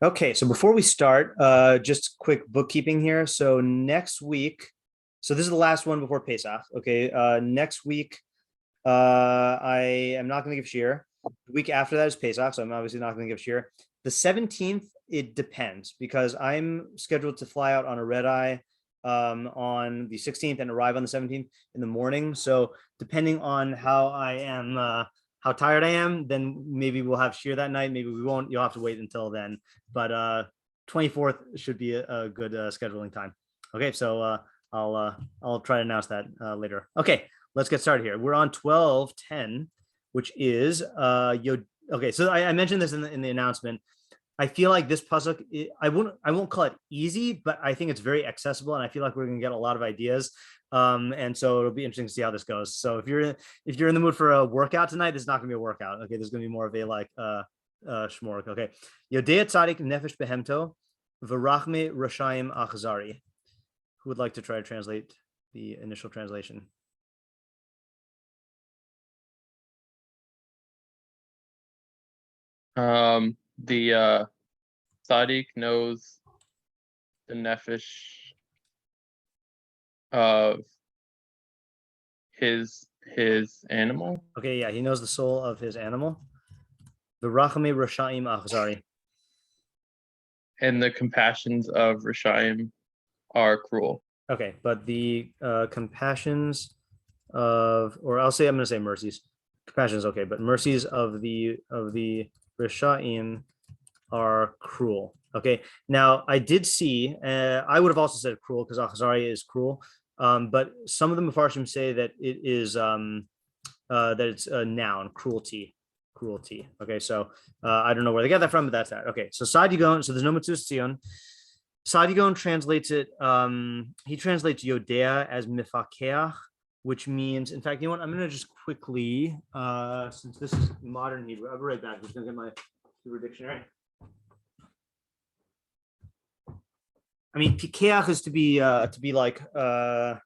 Okay, so before we start, just quick bookkeeping here. So next week, so this is the last one before Pesach. Okay, next week, I am not going to give shiur. The week after that is Pesach, so I'm obviously not going to give shiur. The 17th, it depends because I'm scheduled to fly out on a red eye on the 16th and arrive on the 17th in the morning. So depending on how I am, how tired I am, then maybe we'll have shiur that night. Maybe we won't. You'll have to wait until then. But 24th should be a good scheduling time. Okay, so I'll try to announce that later. Okay, let's get started here. We're on 12:10, which is okay. So I mentioned this in the announcement. I feel like this pasuk, I won't call it easy, but I think it's very accessible, and I feel like we're gonna get a lot of ideas. And so it'll be interesting to see how this goes. So if you're in the mood for a workout tonight, this is not gonna be a workout. Okay, there's gonna be more of a like shmork. Okay, Yodea Tzadik Nefesh Behemto V'Rachme Resha'im Achzari. Who would like to try to translate the initial translation? The Tzaddik knows the nefesh of his animal. Okay, yeah, he knows the soul of his animal. The Rachame Resha'im Achzari. And the compassions of Resha'im are cruel. Okay, but the compassions of, or I'm going to say mercies. Compassions, okay, but mercies of the Resha'im are cruel. Okay, now I did see, I would have also said cruel because Achzari is cruel, but some of the meforshim say that it is that it's a noun, cruelty. Okay, so I don't know where they got that from, but that's that. Okay, so Sadigon, so there's no Metzus Tzion. Sadigon translates it, he translates Yodea as mefakeach, which means, in fact, you know what, I'm going to just quickly, since this is modern Hebrew, I'll be right back. I'm just going to get my Hebrew dictionary. I mean, pikeach is to be like, to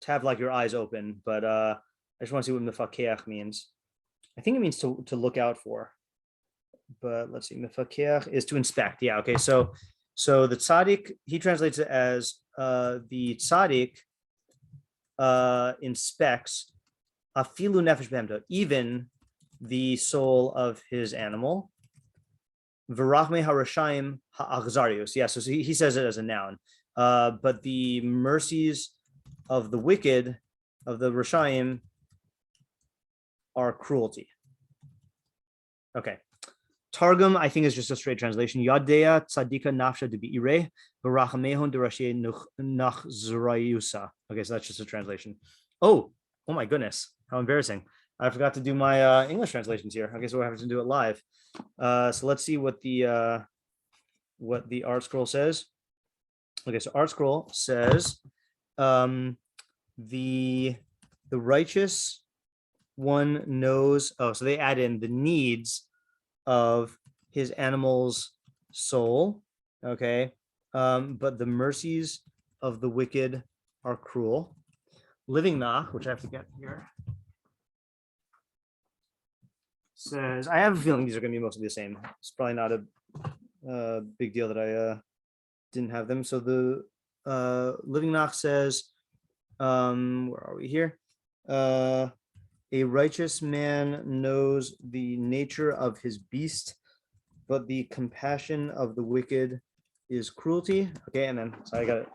have like your eyes open, but I just want to see what mefakeach means. I think it means to look out for, but let's see, mefakeach is to inspect. Yeah, okay, so the tzaddik, he translates it as the tzaddik inspects afilu nefesh behemto, even the soul of his animal. V'rachme harashayim ha'achzarius. Yeah, so he says it as a noun. But the mercies of the wicked, of the Resha'im, are cruelty. Okay. Targum, I think, is just a straight translation. Yadea tzadika nafsha de beire, v'rachamehon de rashi nachzrayusa. Okay, so that's just a translation. Oh my goodness, how embarrassing! I forgot to do my English translations here. Okay, so we're having to do it live. So let's see what the Art Scroll says. Okay, so Art Scroll says the righteous one knows. Oh, so they add in the needs of his animal's soul. Okay, but the mercies of the wicked are cruel. Living Nach, which I have to get here, says, I have a feeling these are going to be mostly the same. It's probably not a big deal that I didn't have them. So the Living Nach says, where are we here? A righteous man knows the nature of his beast, but the compassion of the wicked is cruelty. Okay, and then, so I got to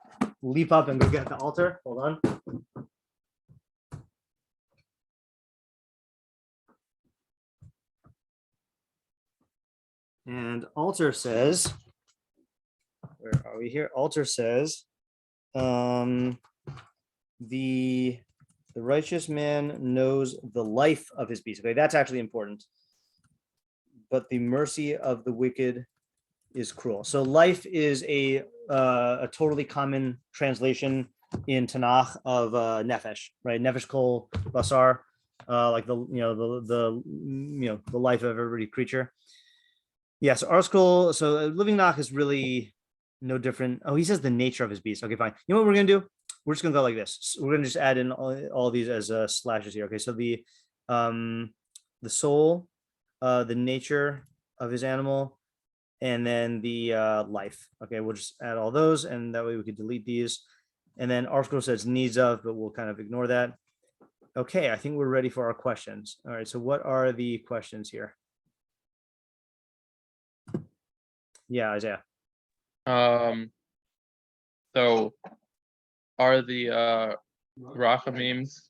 leap up and go get the altar. Hold on. And altar says, where are we here? Altar says, the righteous man knows the life of his beast. Okay, that's actually important. But the mercy of the wicked is cruel. So life is a totally common translation in Tanakh of nefesh, right? Nefesh kol basar, like the life of every creature. Yes, Art Scroll. So Living Nach is really no different. Oh, he says the nature of his beast. Okay, fine. You know what we're gonna do? We're just gonna go like this. So we're gonna just add in all these as slashes here. Okay, so the soul, the nature of his animal, and then the life. Okay, we'll just add all those, and that way we could delete these. And then ArtScroll says needs of, but we'll kind of ignore that. Okay, I think we're ready for our questions. All right, so what are the questions here? Yeah, Isaiah. So are the rachamems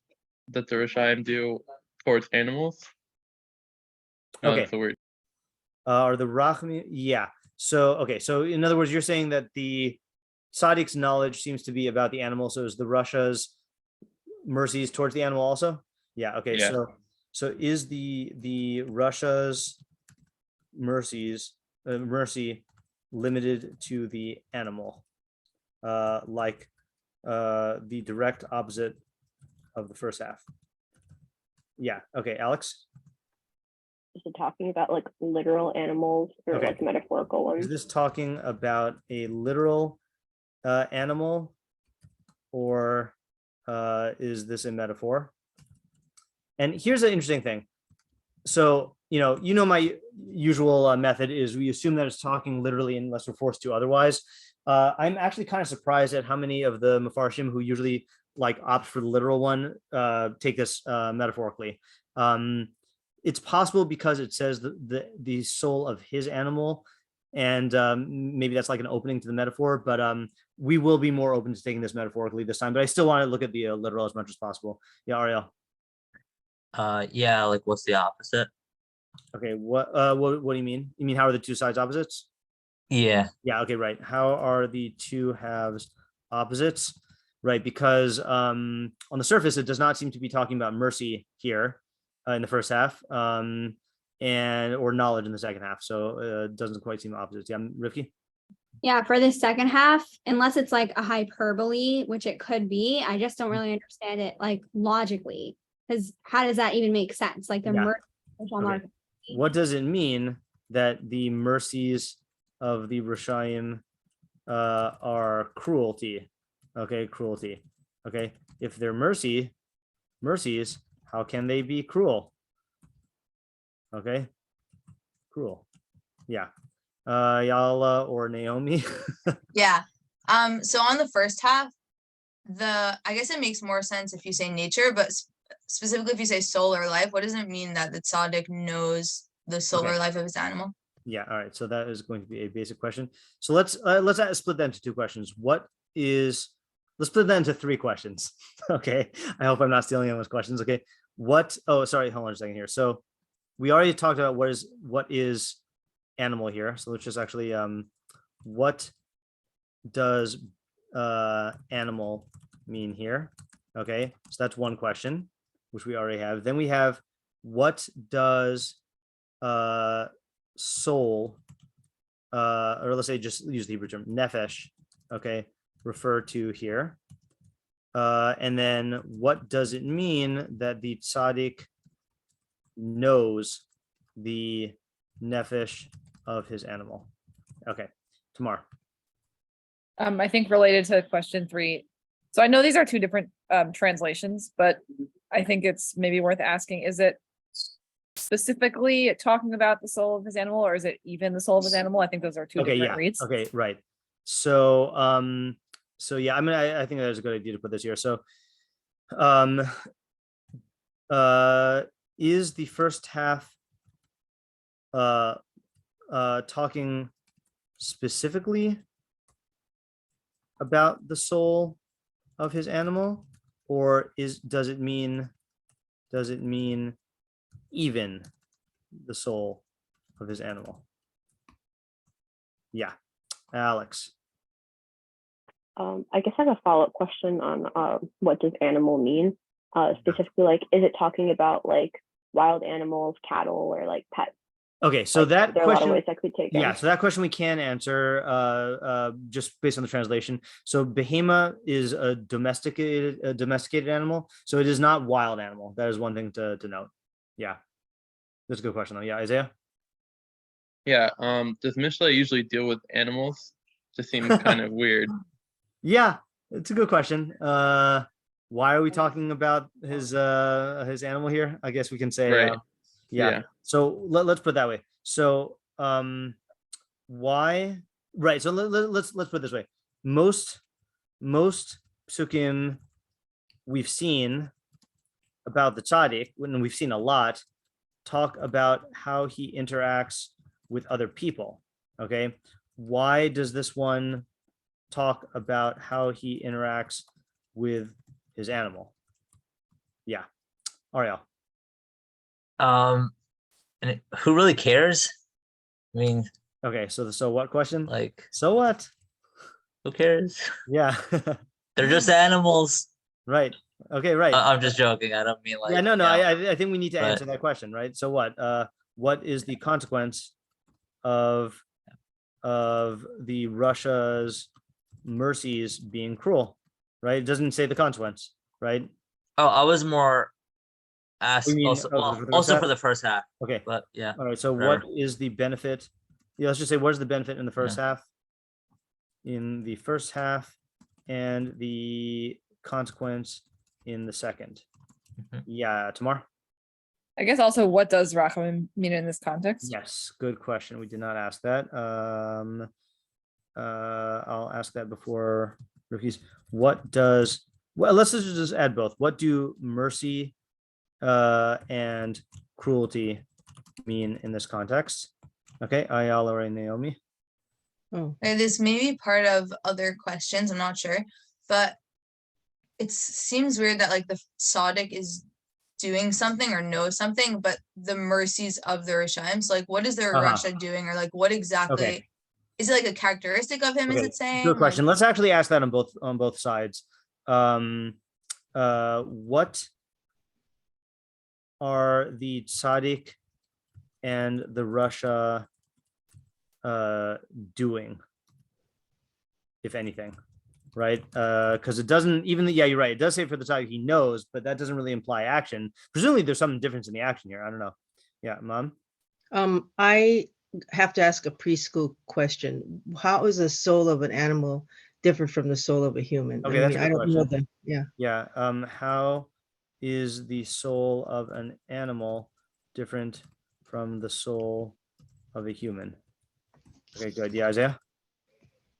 that the Resha'im do towards animals? No, Okay. that's the word. Are the rachamim? Yeah. So okay. So in other words, you're saying that the Tzaddik's knowledge seems to be about the animal. So is the Russia's mercies towards the animal also? Yeah. Okay. Yeah. So is the Russia's mercies mercy limited to the animal, like the direct opposite of the first half? Yeah. Okay, Alex. Is it talking about like literal animals or Okay. like metaphorical ones? Is this talking about a literal animal, or is this a metaphor? And here's an interesting thing. So, my usual method is we assume that it's talking literally unless we're forced to otherwise. I'm actually kind of surprised at how many of the meforshim who usually like opt for the literal one take this metaphorically. It's possible because it says the soul of his animal, and maybe that's like an opening to the metaphor, but we will be more open to taking this metaphorically this time, but I still want to look at the literal as much as possible. Yeah, Ariel. Yeah, like what's the opposite? Okay, what do you mean? You mean how are the two sides opposites? Yeah. Yeah, okay, right. How are the two halves opposites? Right, because on the surface it does not seem to be talking about mercy here in the first half, and or knowledge in the second half. So it doesn't quite seem opposites. Yeah, Rivki? Yeah, for the second half, unless it's like a hyperbole, which it could be, I just don't really understand it like logically. Because how does that even make sense? Like the Yeah. mercy. What does it mean that the mercies of the Resha'im are cruelty? Okay, cruelty. Okay, if they're mercies, how can they be cruel? Okay, cruel. Yeah. Yala or Naomi? Yeah. So on the first half, I guess it makes more sense if you say nature, but specifically if you say soul or life, what does it mean that the tzaddik knows the soul or life of his animal? Yeah. All right. So that is going to be a basic question. So let's split that into two questions. Let's split that into three questions. Okay. I hope I'm not stealing anyone's questions. Okay. Oh, sorry. Hold on a second here. So we already talked about what is animal here. So let's just actually, what does animal mean here? Okay. So that's one question, which we already have. Then we have, what does soul, or let's say just use the Hebrew term nefesh, okay, refer to here? And then what does it mean that the tzaddik knows the nefesh of his animal? Okay, Tamar. I think related to question 3. So I know these are two different translations, but I think it's maybe worth asking, is it specifically talking about the soul of his animal, or is it even the soul of his animal? I think those are two different reads. Okay, right. So yeah, I think that is a good idea to put this here. So is the first half talking specifically about the soul of his animal, or does it mean even the soul of his animal? Yeah, Alex. I guess I have a follow-up question on what does animal mean? Specifically, like, is it talking about like wild animals, cattle, or like pets? Okay, so that there are question, a lot of ways that could take. yeah, so that question we can answer just based on the translation. So behema is a domesticated animal, so it is not wild animal. That is one thing to note. Yeah, that's a good question though. Yeah, Isaiah. Yeah. Does Mishlei usually deal with animals? Just seems kind of weird. Yeah, it's a good question. Why are we talking about his animal here? I guess we can say Right. yeah. Yeah. So let's put it that way. So why? Right. So let's put it this way. Most psukim we've seen about the tzaddik, when we've seen a lot, talk about how he interacts with other people. Okay. Why does this one talk about how he interacts with his animal? Yeah. Ariel. And who really cares? I mean, Okay. So the so what question? like, So what? who cares? Yeah. They're just animals. Right. Okay. Right. I'm just joking. I don't mean like. Yeah. No. you know, I think we need to but- answer that question, right? So what? What is the consequence of the Russia's mercies being cruel? Right. It doesn't say the consequence, right? Oh, I was more asked You mean, also, oh, well, for the also first for the first half, Okay. but yeah. All right. So whatever. what is the benefit? Yeah. Let's just say what is the benefit in the first half? In the first half, and the consequence in the second. Mhm. Yeah. Tamar. I guess also what does Rachamim mean in this context? Yes, good question. We did not ask that. I'll ask that before rookies. What does, well, let's just add both. What do mercy and cruelty mean in this context? Okay, Ayala or Naomi. Oh, Okay, this may be part of other questions, I'm not sure, but it seems weird that like the tzaddik is doing something or knows something, but the mercies of the Resha'im, so like what is their Rasha doing, or like what exactly is it like a characteristic of him? Is Okay, it saying? good question. Let's actually ask that on both sides. What are the tzaddik and the Russia doing, if anything, right? Because it doesn't even, yeah, you're right. It does say for the tzaddik he knows, but that doesn't really imply action. Presumably there's some difference in the action here. I don't know. Yeah, Mom. I have to ask a preschool question. How is the soul of an animal different from the soul of a human? Okay, that's a good I don't know question. yeah. Yeah. How is the soul of an animal different from the soul of a human? Okay, good. Yeah, Isaiah.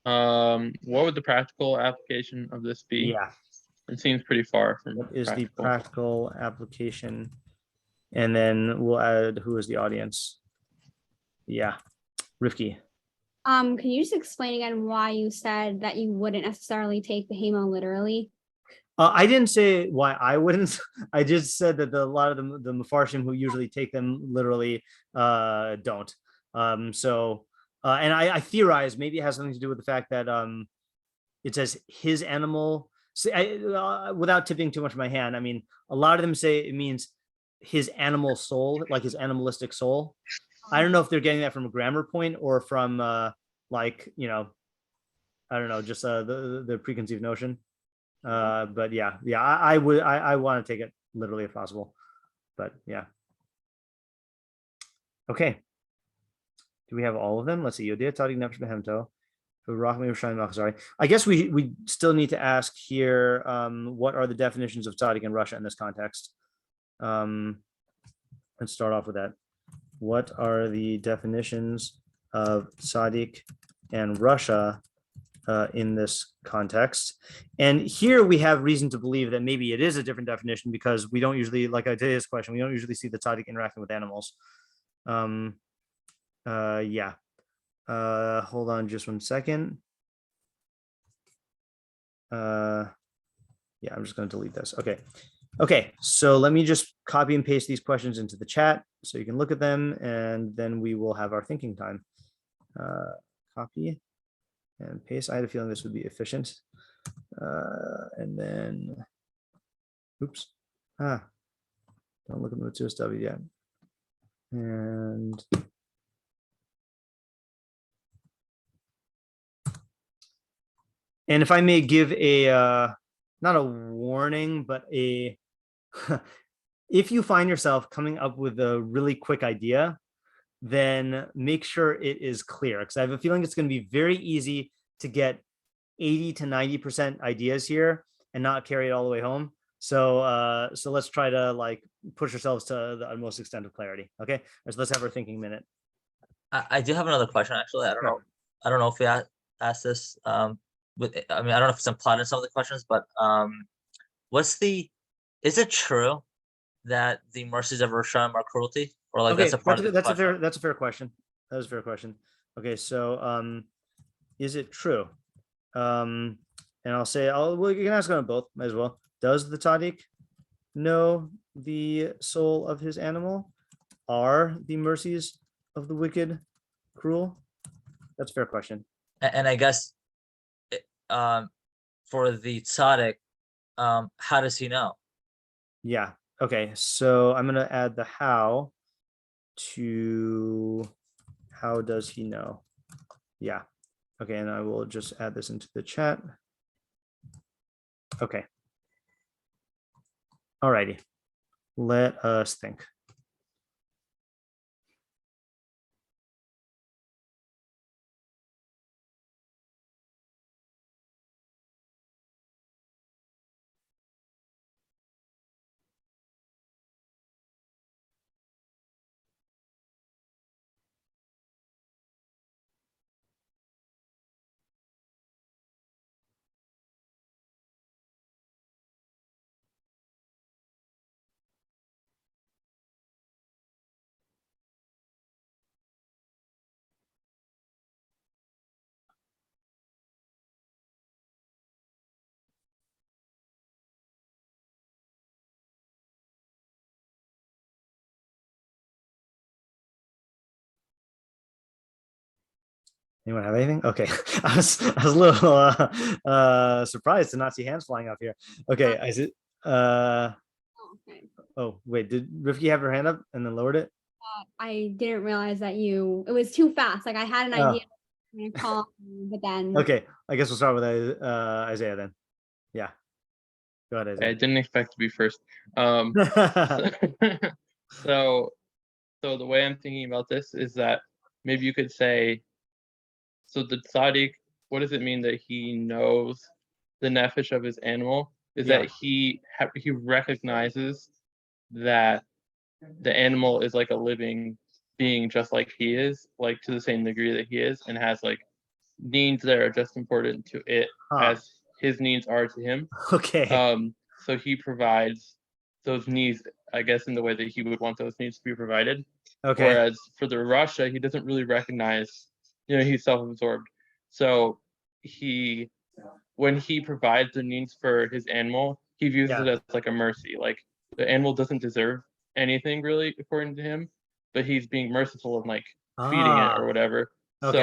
What would the practical application of this be? Yeah. It seems pretty far from What is the practical. practical application? And then we'll add who is the audience. Yeah, Rifki. Can you just explain again why you said that you wouldn't necessarily take the hemo literally? I didn't say why I wouldn't. I just said that a lot of the meforshim who usually take them literally don't. And I theorize maybe it has something to do with the fact that it says his animal. Without tipping too much of my hand, I mean, a lot of them say it means his animal soul, like his animalistic soul. I don't know if they're getting that from a grammar point or from like, you know, I don't know, just the preconceived notion. But yeah, I want to take it literally if possible. But yeah. Okay. Do we have all of them? Let's see. Yodia Tzadik Nefesh Behemto. I guess we still need to ask here, what are the definitions of tzaddik in Russia in this context? Let's start off with that. What are the definitions of tzaddik and Russia in this context? And here we have reason to believe that maybe it is a different definition because we don't usually, like I did his question, we don't usually see the tzaddik interacting with animals. Yeah. Hold on just 1 second. Yeah, I'm just going to delete this. Okay, so let me just copy and paste these questions into the chat so you can look at them, and then we will have our thinking time. Copy and paste. I had a feeling this would be efficient. And then, oops. Don't look at the Matsu's W yet. And if I may give a, not a warning, but if you find yourself coming up with a really quick idea, then make sure it is clear, because I have a feeling it's going to be very easy to get 80 to 90% ideas here and not carry it all the way home. So let's try to like push ourselves to the utmost extent of clarity. Okay, so let's have our thinking minute. I do have another question, actually. I don't know. I don't know if we asked this. I mean, I don't know if it's implied in some of the questions, but is it true that the mercies of Resha'im are cruelty, or like that's a part of the question? That's a fair question. That was a fair question. Okay, so is it true? And I'll say, well, you can ask on both, might as well. Does the tzaddik know the soul of his animal? Are the mercies of the wicked cruel? That's a fair question. And I guess for the tzaddik, how does he know? Yeah. Okay. So I'm gonna add the how to how does he know? Yeah. Okay, and I will just add this into the chat. Okay. Alrighty. Let us think. Anyone have anything? Okay. I was a little surprised to not see hands flying up here. Okay, is it Okay. oh wait, did Rifki have her hand up and then lowered it? I didn't realize that it was too fast. Like I had an idea I'm gonna call, but then Okay, I guess we'll start with Isaiah then. Yeah. Go ahead, I Isaiah. didn't expect to be first. So the way I'm thinking about this is that maybe you could say, so the tzaddik, what does it mean that he knows the nefesh of his animal? Is Yeah. that he recognizes that the animal is like a living being, just like he is, like to the same degree that he is, and has like needs that are just important to it as his needs are to him. Okay. So he provides those needs, I guess, in the way that he would want those needs to be provided. Okay. Whereas for the Rasha, he doesn't really recognize, he's self-absorbed. So when he provides the needs for his animal, he views it as like a mercy. Like the animal doesn't deserve anything really, according to him, but he's being merciful and like feeding it or whatever. Okay.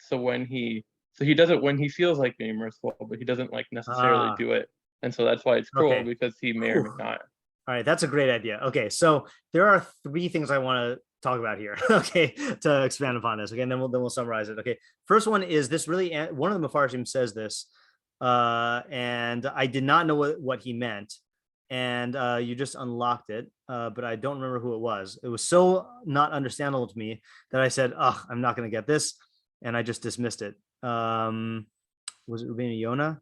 So when he does it when he feels like being merciful, but he doesn't like necessarily do it. And so that's why it's cruel, Okay. because he may or may not. All right, that's a great idea. Okay, so there are 3 things I want to talk about here. Okay, to expand upon this. Okay, and then we'll summarize it. Okay, first one is this really one of the meforshim says this, and I did not know what he meant, and you just unlocked it, but I don't remember who it was. It was so not understandable to me that I said, "Oh, I'm not going to get this," and I just dismissed it. Was it Rבינו Yona?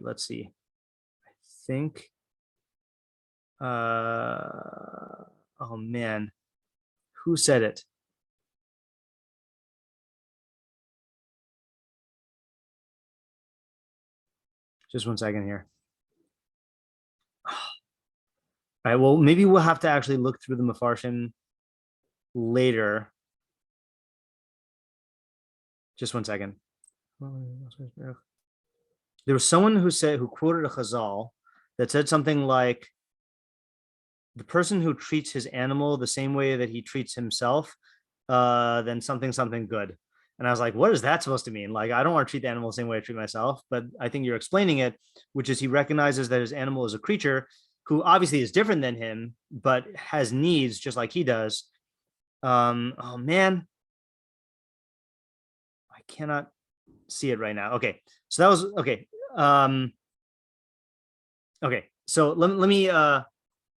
Let's see. I think. Oh man, who said it? Just 1 second here. All right. Well, maybe we'll have to actually look through the meforshim later. Just 1 second. There was someone who quoted a chazal that said something like, the person who treats his animal the same way that he treats himself, then something good. And I was like, what is that supposed to mean? Like, I don't want to treat the animal the same way I treat myself, but I think you're explaining it, which is he recognizes that his animal is a creature who obviously is different than him, but has needs just like he does. Oh man, I cannot see it right now. Okay, so that was okay. Okay, so let me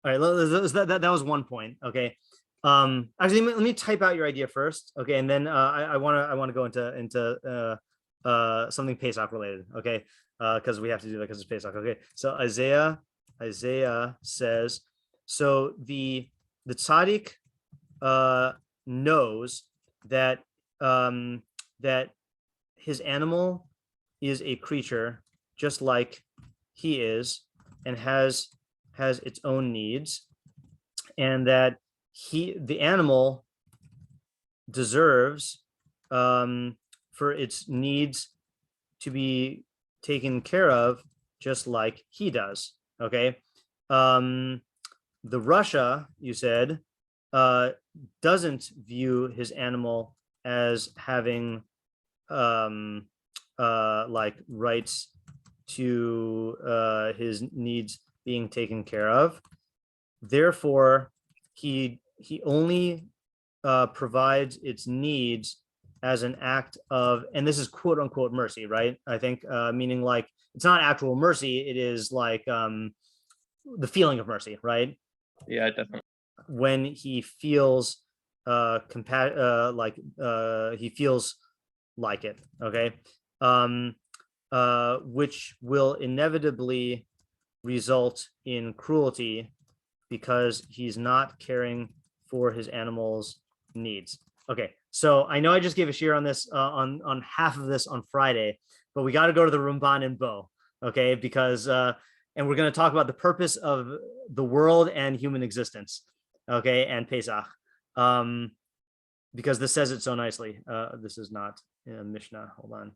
all right, that was one point. Okay, actually let me type out your idea first. Okay, and then I want to go into something Pesach related. Okay, because we have to do that because it's Pesach. Okay, so Isaiah says, so the tzaddik knows that that his animal is a creature just like he is, and has its own needs, and that the animal deserves for its needs to be taken care of just like he does. Okay. The Russia, you said, doesn't view his animal as having like rights to his needs being taken care of. Therefore, he only provides its needs as an act of, and this is quote unquote mercy, right? I think meaning like it's not actual mercy, it is like the feeling of mercy, right? Yeah, definitely. When he feels he feels like it, okay, which will inevitably result in cruelty because he's not caring for his animal's needs. Okay, so I know I just gave a share on this on half of this on Friday, but we got to go to the Ramban and Bo, okay, because and we're going to talk about the purpose of the world and human existence, okay, and Pesach, because this says it so nicely. This is not in a Mishnah. Hold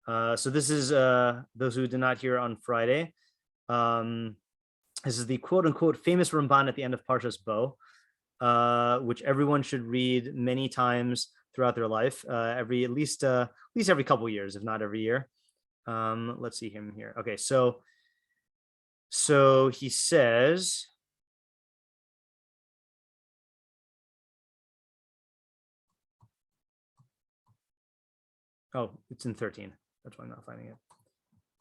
on. So this is those who did not hear on Friday. This is the quote unquote famous Ramban at the end of Parshas Bo, which everyone should read many times throughout their life, at least every couple years, if not every year. Let's see him here. Okay, so he says, oh, it's in 13. That's why I'm not finding it.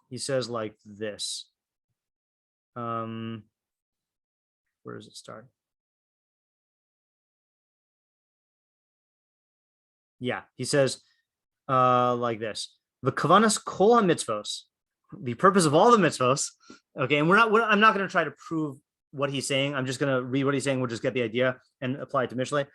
He says like this. Where does it start? Yeah, he says like this. The kavanas kol mitzvos, the purpose of all the mitzvos. Okay, and I'm not going to try to prove what he's saying. I'm just going to read what he's saying. We'll just get the idea and apply it to Mishlei.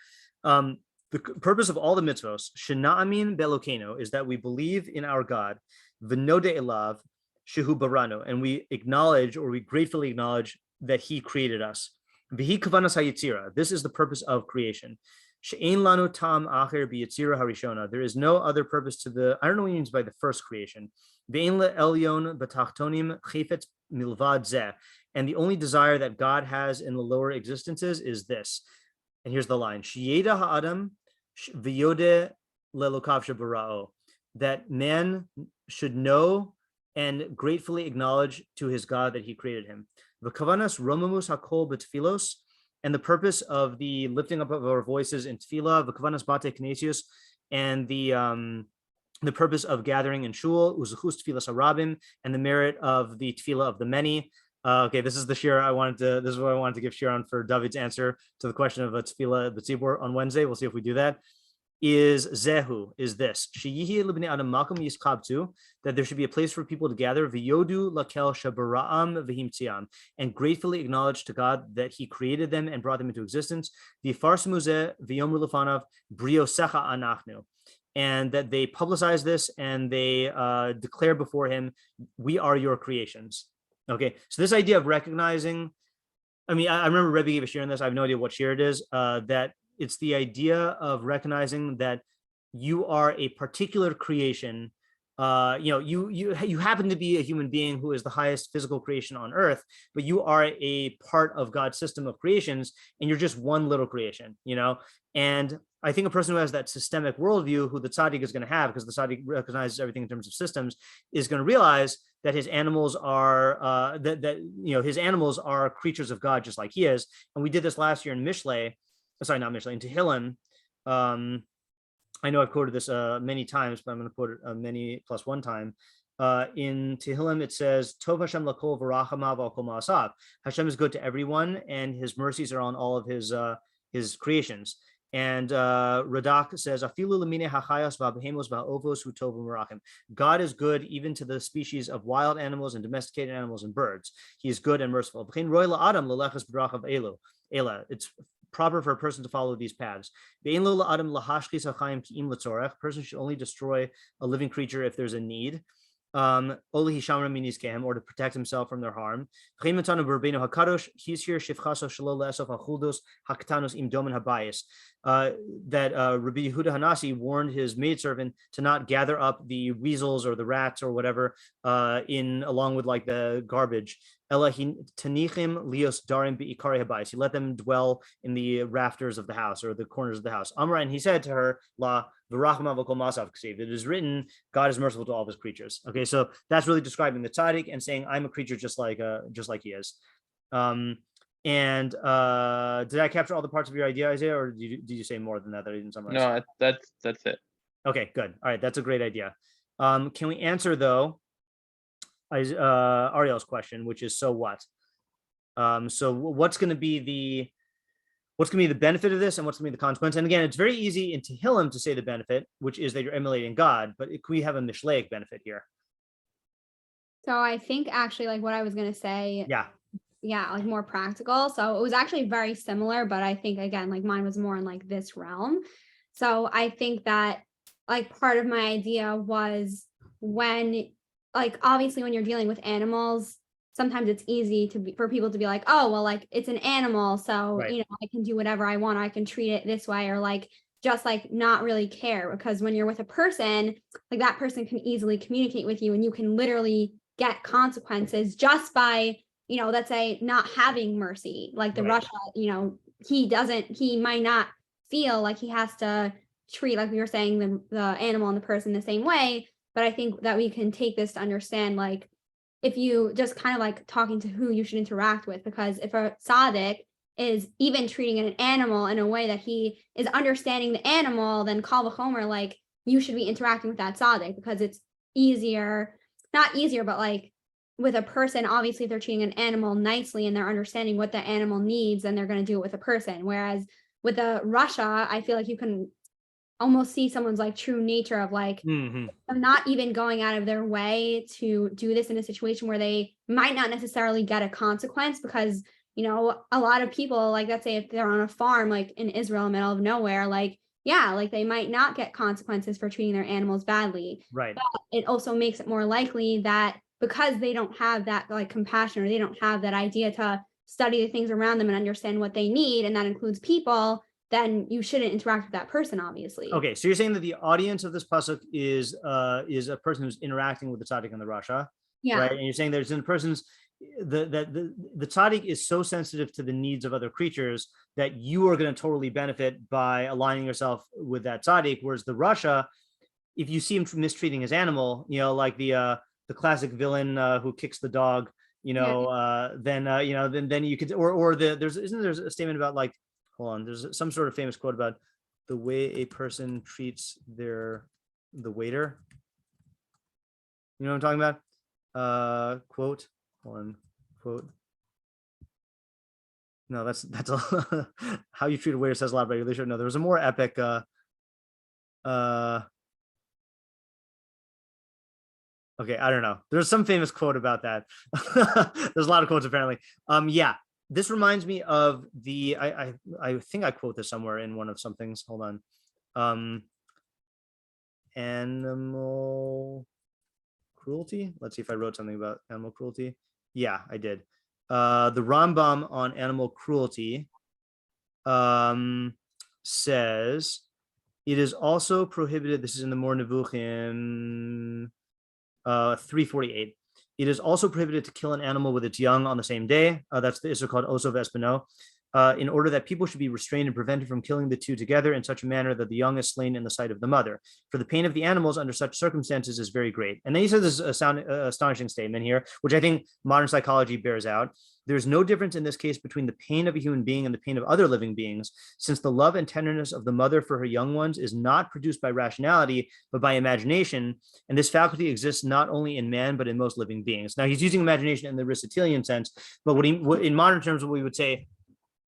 The purpose of all the mitzvos, shena'amin be'Elokeinu, is that we believe in our God, v'nodeh elav shehu barano, and we acknowledge, or we gratefully acknowledge, that he created us. V'hi kavanas hayitzira. This is the purpose of creation. She'ein lanu tam acher biyitzira harishona. There is no other purpose to the, I don't know what he means by the first creation. Ve'ein le'elyon b'tachtonim chifetz milvad zeh. And the only desire that God has in the lower existences is this. And here's the line: Sheyeda ha'adam v'yodeh le'elokav shebara'o. That man should know and gratefully acknowledge to his God that he created him. V'kavanas romamus hakol b'tfilos. And the purpose of the lifting up of our voices in tefillah, v'kavanas bate knesius, and the purpose of gathering in shul, uzuchus tefillas harabim, and the merit of the tefillah of the many. Okay, this is the shir this is what I wanted to give shir on for David's answer to the question of a tefillah b'tzibur on Wednesday. We'll see if we do that. Is zehu, is this sheyihi libnei adam makom yiskabtu, that there should be a place for people to gather, v'yodu lakel shabara'am v'himtziam, and gratefully acknowledge to God that he created them and brought them into existence, v'farsimu zeh v'yomru lefanav briosecha anachnu, and that they publicize this and they declare before him, we are your creations. Okay, so this idea of recognizing, I mean, I remember Rebbe gave a shir on this. I have no idea what shir it is, that it's the idea of recognizing that you are a particular creation. You happen to be a human being who is the highest physical creation on earth, but you are a part of God's system of creations, and you're just one little creation, And I think a person who has that systemic worldview, who the tzaddik is going to have, because the tzaddik recognizes everything in terms of systems, is going to realize that his animals are his animals are creatures of God just like he is. And we did this last year in Mishlei. Sorry, not Mishlei, in Tehillim. I know I've quoted this many times, but I'm going to quote it many plus one time. In Tehillim, it says, Tov Hashem lakol v'rachamav al kol ma'asav. Hashem is good to everyone, and his mercies are on all of his creations. And Radak says, Afilu lemine hachayos v'abehemos v'haovos hu tov v'merachim. God is good even to the species of wild animals and domesticated animals and birds. He is good and merciful. It's proper for a person to follow these paths. A person should only destroy a living creature if there's a need. Or to protect himself from their harm. That Rabbi Yehuda Hanasi warned his maidservant to not gather up the weasels or the rats or whatever along with like the garbage. He let them dwell in the rafters of the house or the corners of the house. Amra, and he said to her, La it is written, God is merciful to all of his creatures. Okay, so that's really describing the tzaddik and saying, I'm a creature just like he is. Did I capture all the parts of your idea, Isaiah, or did you say more than that I didn't summarize? No, that's it. Okay, good. All right, that's a great idea. Can we answer though Ariel's question, which is so what? So what's going to be the benefit of this, and what's going to be the consequence? And again, it's very easy in Tehillim to say the benefit, which is that you're emulating God, but can we have a Mishleic benefit here? So I think actually like what I was going to say. Yeah, like more practical. So it was actually very similar, but I think again, like mine was more in like this realm. So I think that like part of my idea was when, like, obviously when you're dealing with animals, sometimes it's easy for people to be like, oh, well, like it's an animal. So, right, I can do whatever I want. I can treat it this way, or like, just like not really care, because when you're with a person, like that person can easily communicate with you and you can literally get consequences just by, let's say not having mercy, like the right, Russia, he might not feel like he has to treat, like we were saying, the animal and the person the same way. But I think that we can take this to understand, like, if you just kind of like talking to who you should interact with, because if a tzaddik is even treating an animal in a way that he is understanding the animal, then kal v'chomer, like you should be interacting with that tzaddik, because it's not easier, but like with a person, obviously if they're treating an animal nicely and they're understanding what the animal needs, then they're going to do it with a person. Whereas with a Russia, I feel like you can almost see someone's like true nature of like, I'm not even going out of their way to do this in a situation where they might not necessarily get a consequence, because a lot of people, like let's say if they're on a farm like in Israel, middle of nowhere, like like they might not get consequences for treating their animals badly. right. But it also makes it more likely that because they don't have that like compassion, or they don't have that idea to study the things around them and understand what they need, and that includes people, then you shouldn't interact with that person, obviously. Okay, so you're saying that the audience of this pasuk is a person who's interacting with the tzaddik and the Rasha, right? And you're saying there's in the person's the tzaddik is so sensitive to the needs of other creatures that you are going to totally benefit by aligning yourself with that tzaddik, whereas the Rasha, if you see him mistreating his animal, like the classic villain who kicks the dog, then you could, or there's a statement about like, hold on, there's some sort of famous quote about the way a person treats the waiter. You know what I'm talking about? Quote. No, that's a how you treat a waiter says a lot about your leadership. No, there was a more epic okay, I don't know. There's some famous quote about that. There's a lot of quotes apparently. This reminds me of I think I quote this somewhere in one of some things. Hold on. Animal cruelty. Let's see if I wrote something about animal cruelty. Yeah, I did. The Rambam on animal cruelty says it is also prohibited. This is in the Mor Nevuchim 348. It is also prohibited to kill an animal with its young on the same day. That's the issue called Osov Espino, in order that people should be restrained and prevented from killing the two together in such a manner that the young is slain in the sight of the mother. For the pain of the animals under such circumstances is very great. And then he says this astonishing statement here, which I think modern psychology bears out. There's no difference in this case between the pain of a human being and the pain of other living beings, since the love and tenderness of the mother for her young ones is not produced by rationality, but by imagination. And this faculty exists not only in man, but in most living beings. Now, he's using imagination in the Aristotelian sense, but what in modern terms, what we would say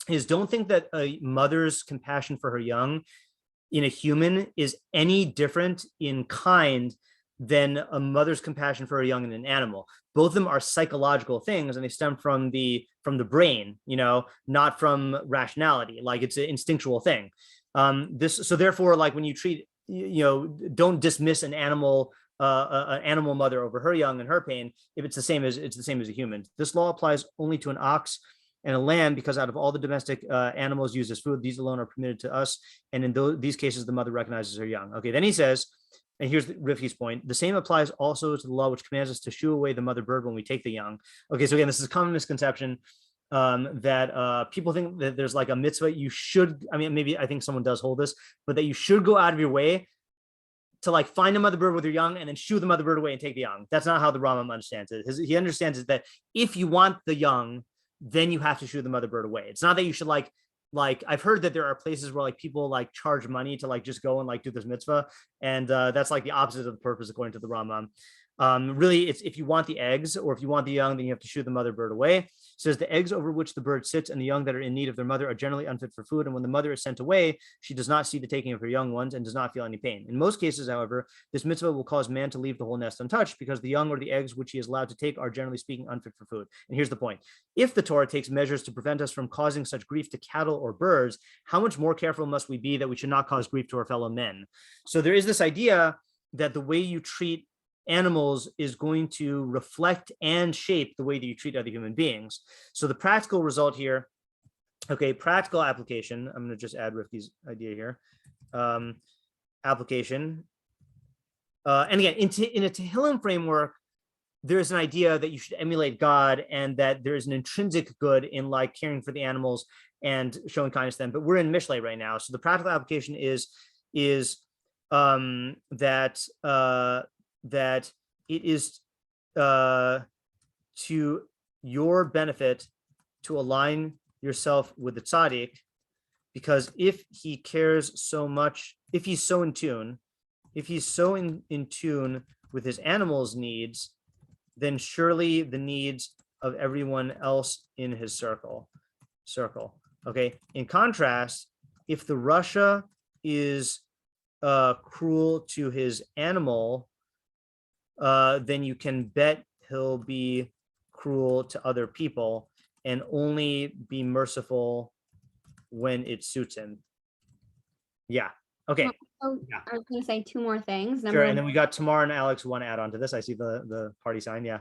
is don't think that a mother's compassion for her young in a human is any different in kind than a mother's compassion for a young and an animal. Both of them are psychological things, and they stem from the brain, not from rationality. Like it's an instinctual thing. So therefore, like when you treat, don't dismiss an animal mother over her young and her pain if it's the same as a human. This law applies only to an ox and a lamb, because out of all the domestic animals used as food, these alone are permitted to us. And in these cases, the mother recognizes her young. Okay, then he says, and here's Rivki's point, the same applies also to the law which commands us to shoo away the mother bird when we take the young. Okay, so again, this is a common misconception that people think that there's like a mitzvah you should, maybe I think someone does hold this, but that you should go out of your way to like find a mother bird with your young and then shoo the mother bird away and take the young. That's not how the Rambam understands it. He understands it that if you want the young, then you have to shoo the mother bird away. It's not that you should like I've heard that there are places where like people like charge money to like just go and like do this mitzvah, and that's like the opposite of the purpose according to the Rambam. Really, it's if you want the eggs or if you want the young, then you have to shoo the mother bird away. It says the eggs over which the bird sits and the young that are in need of their mother are generally unfit for food, and when the mother is sent away, she does not see the taking of her young ones and does not feel any pain. In most cases, however, this mitzvah will cause man to leave the whole nest untouched, because the young or the eggs which he is allowed to take are generally speaking unfit for food. And here's the point: if the Torah takes measures to prevent us from causing such grief to cattle or birds, how much more careful must we be that we should not cause grief to our fellow men? So there is this idea that the way you treat animals is going to reflect and shape the way that you treat other human beings. So the practical result here, okay, practical application, I'm going to just add Rifki's idea here. Application. And again, in a Tehillim framework, there's an idea that you should emulate God and that there's an intrinsic good in like caring for the animals and showing kindness to them. But we're in Mishlei right now. So the practical application is that it is to your benefit to align yourself with the tzaddik, because if he cares so much, if he's so in tune with his animals' needs, then surely the needs of everyone else in his circle. Okay. In contrast, if the Rasha is cruel to his animal, then you can bet he'll be cruel to other people and only be merciful when it suits him. Yeah. Okay. So Yeah. I was going to say two more things. Sure. And then we got Tamar and Alex who want to add on to this. I see the party sign. Yeah.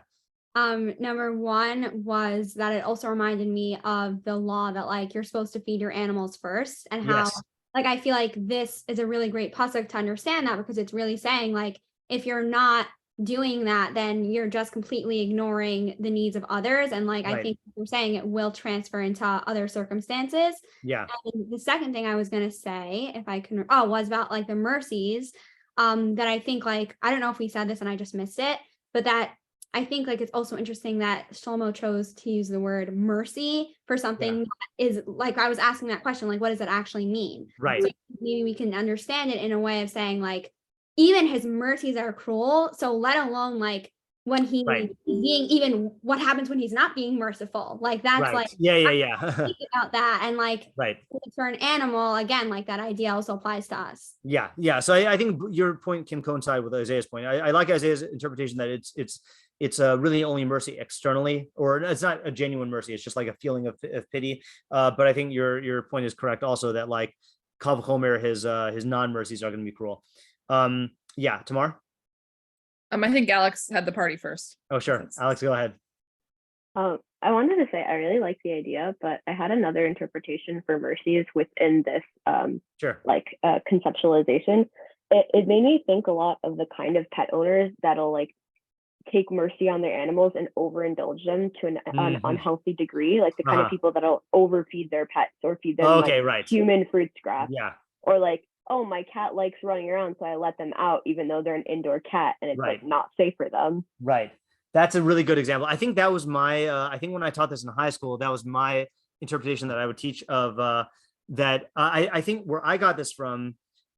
Number one was that it also reminded me of the law that like you're supposed to feed your animals first, and how like I feel like this is a really great pasuk to understand that, because it's really saying like if you're not doing that, then you're just completely ignoring the needs of others, and like I think you're saying it will transfer into other circumstances. Yeah. And the second thing I was going to say, if I can, was about like the mercies, that I think like I don't know if we said this and I just missed it, but that I think like it's also interesting that Shlomo chose to use the word mercy for something that is like, I was asking that question, like, what does it actually mean? Right. So maybe we can understand it in a way of saying like, even his mercies are cruel. So let alone like when he's being, even what happens when he's not being merciful. Like that's like, think about that. And like, for an animal, again, like that idea also applies to us. Yeah. Yeah. So I think your point can coincide with Isaiah's point. I like Isaiah's interpretation that it's really only mercy externally, or it's not a genuine mercy. It's just like a feeling of pity. But I think your point is correct also that like Kal v'chomer, his non-mercies are going to be cruel. Yeah, Tamar? I think Alex had the party first. Oh, sure. Alex, go ahead. I wanted to say I really like the idea, but I had another interpretation for mercies within this conceptualization. It made me think a lot of the kind of pet owners that'll like take mercy on their animals and overindulge them to an unhealthy degree, like the kind of people that'll overfeed their pets or feed them human fruit scraps. Yeah. Or like, oh, my cat likes running around, so I let them out, even though they're an indoor cat and it's like not safe for them. Right. That's a really good example. I think that was my, I think when I taught this in high school, that was my interpretation that I would teach of that. I think where I got this from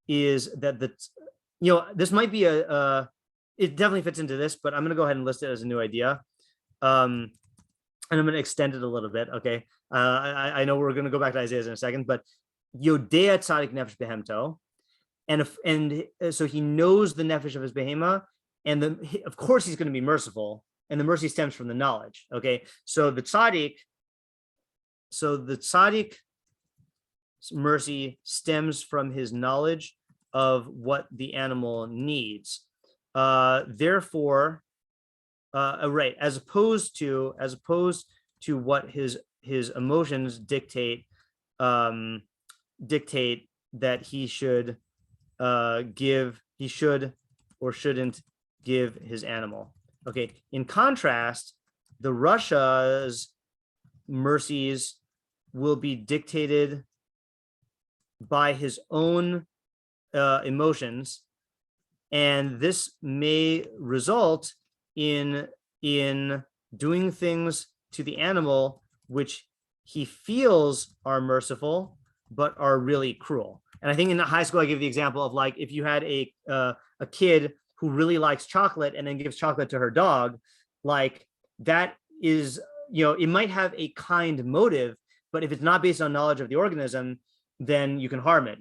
is that this might be it definitely fits into this, but I'm going to go ahead and list it as a new idea. And I'm going to extend it a little bit. Okay. I know we're going to go back to Isaiah in a second, but Yodea tzadik nefesh behemto, and so he knows the nefesh of his behema, and of course he's going to be merciful, and the mercy stems from the knowledge. Okay, so the tzaddik's mercy stems from his knowledge of what the animal needs. Therefore, right, as opposed to what his emotions dictate that he should or shouldn't give his animal. Okay, in contrast, the Russia's mercies will be dictated by his own emotions, and this may result in doing things to the animal which he feels are merciful but are really cruel. And I think in high school I give the example of, like, if you had a kid who really likes chocolate and then gives chocolate to her dog, like, that is, it might have a kind motive, but if it's not based on knowledge of the organism, then you can harm it,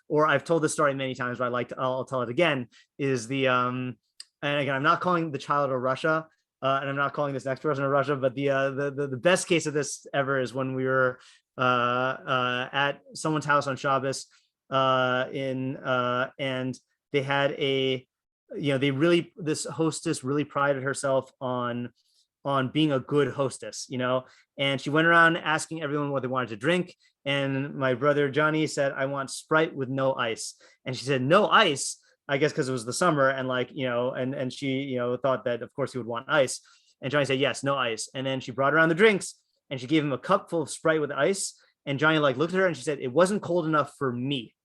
Or I've told this story many times, but I'll tell it again, is and again, I'm not calling the child a Russia, and I'm not calling this next person a Russia, but the best case of this ever is when we were at someone's house on Shabbos, and they had this hostess really prided herself on being a good hostess, and she went around asking everyone what they wanted to drink. And my brother Johnny said, "I want Sprite with no ice." And she said, "No ice," I guess because it was the summer, and and she, thought that of course he would want ice. And Johnny said, "Yes, no ice." And then she brought around the drinks and she gave him a cup full of Sprite with ice. And Johnny looked at her and she said, "It wasn't cold enough for me,"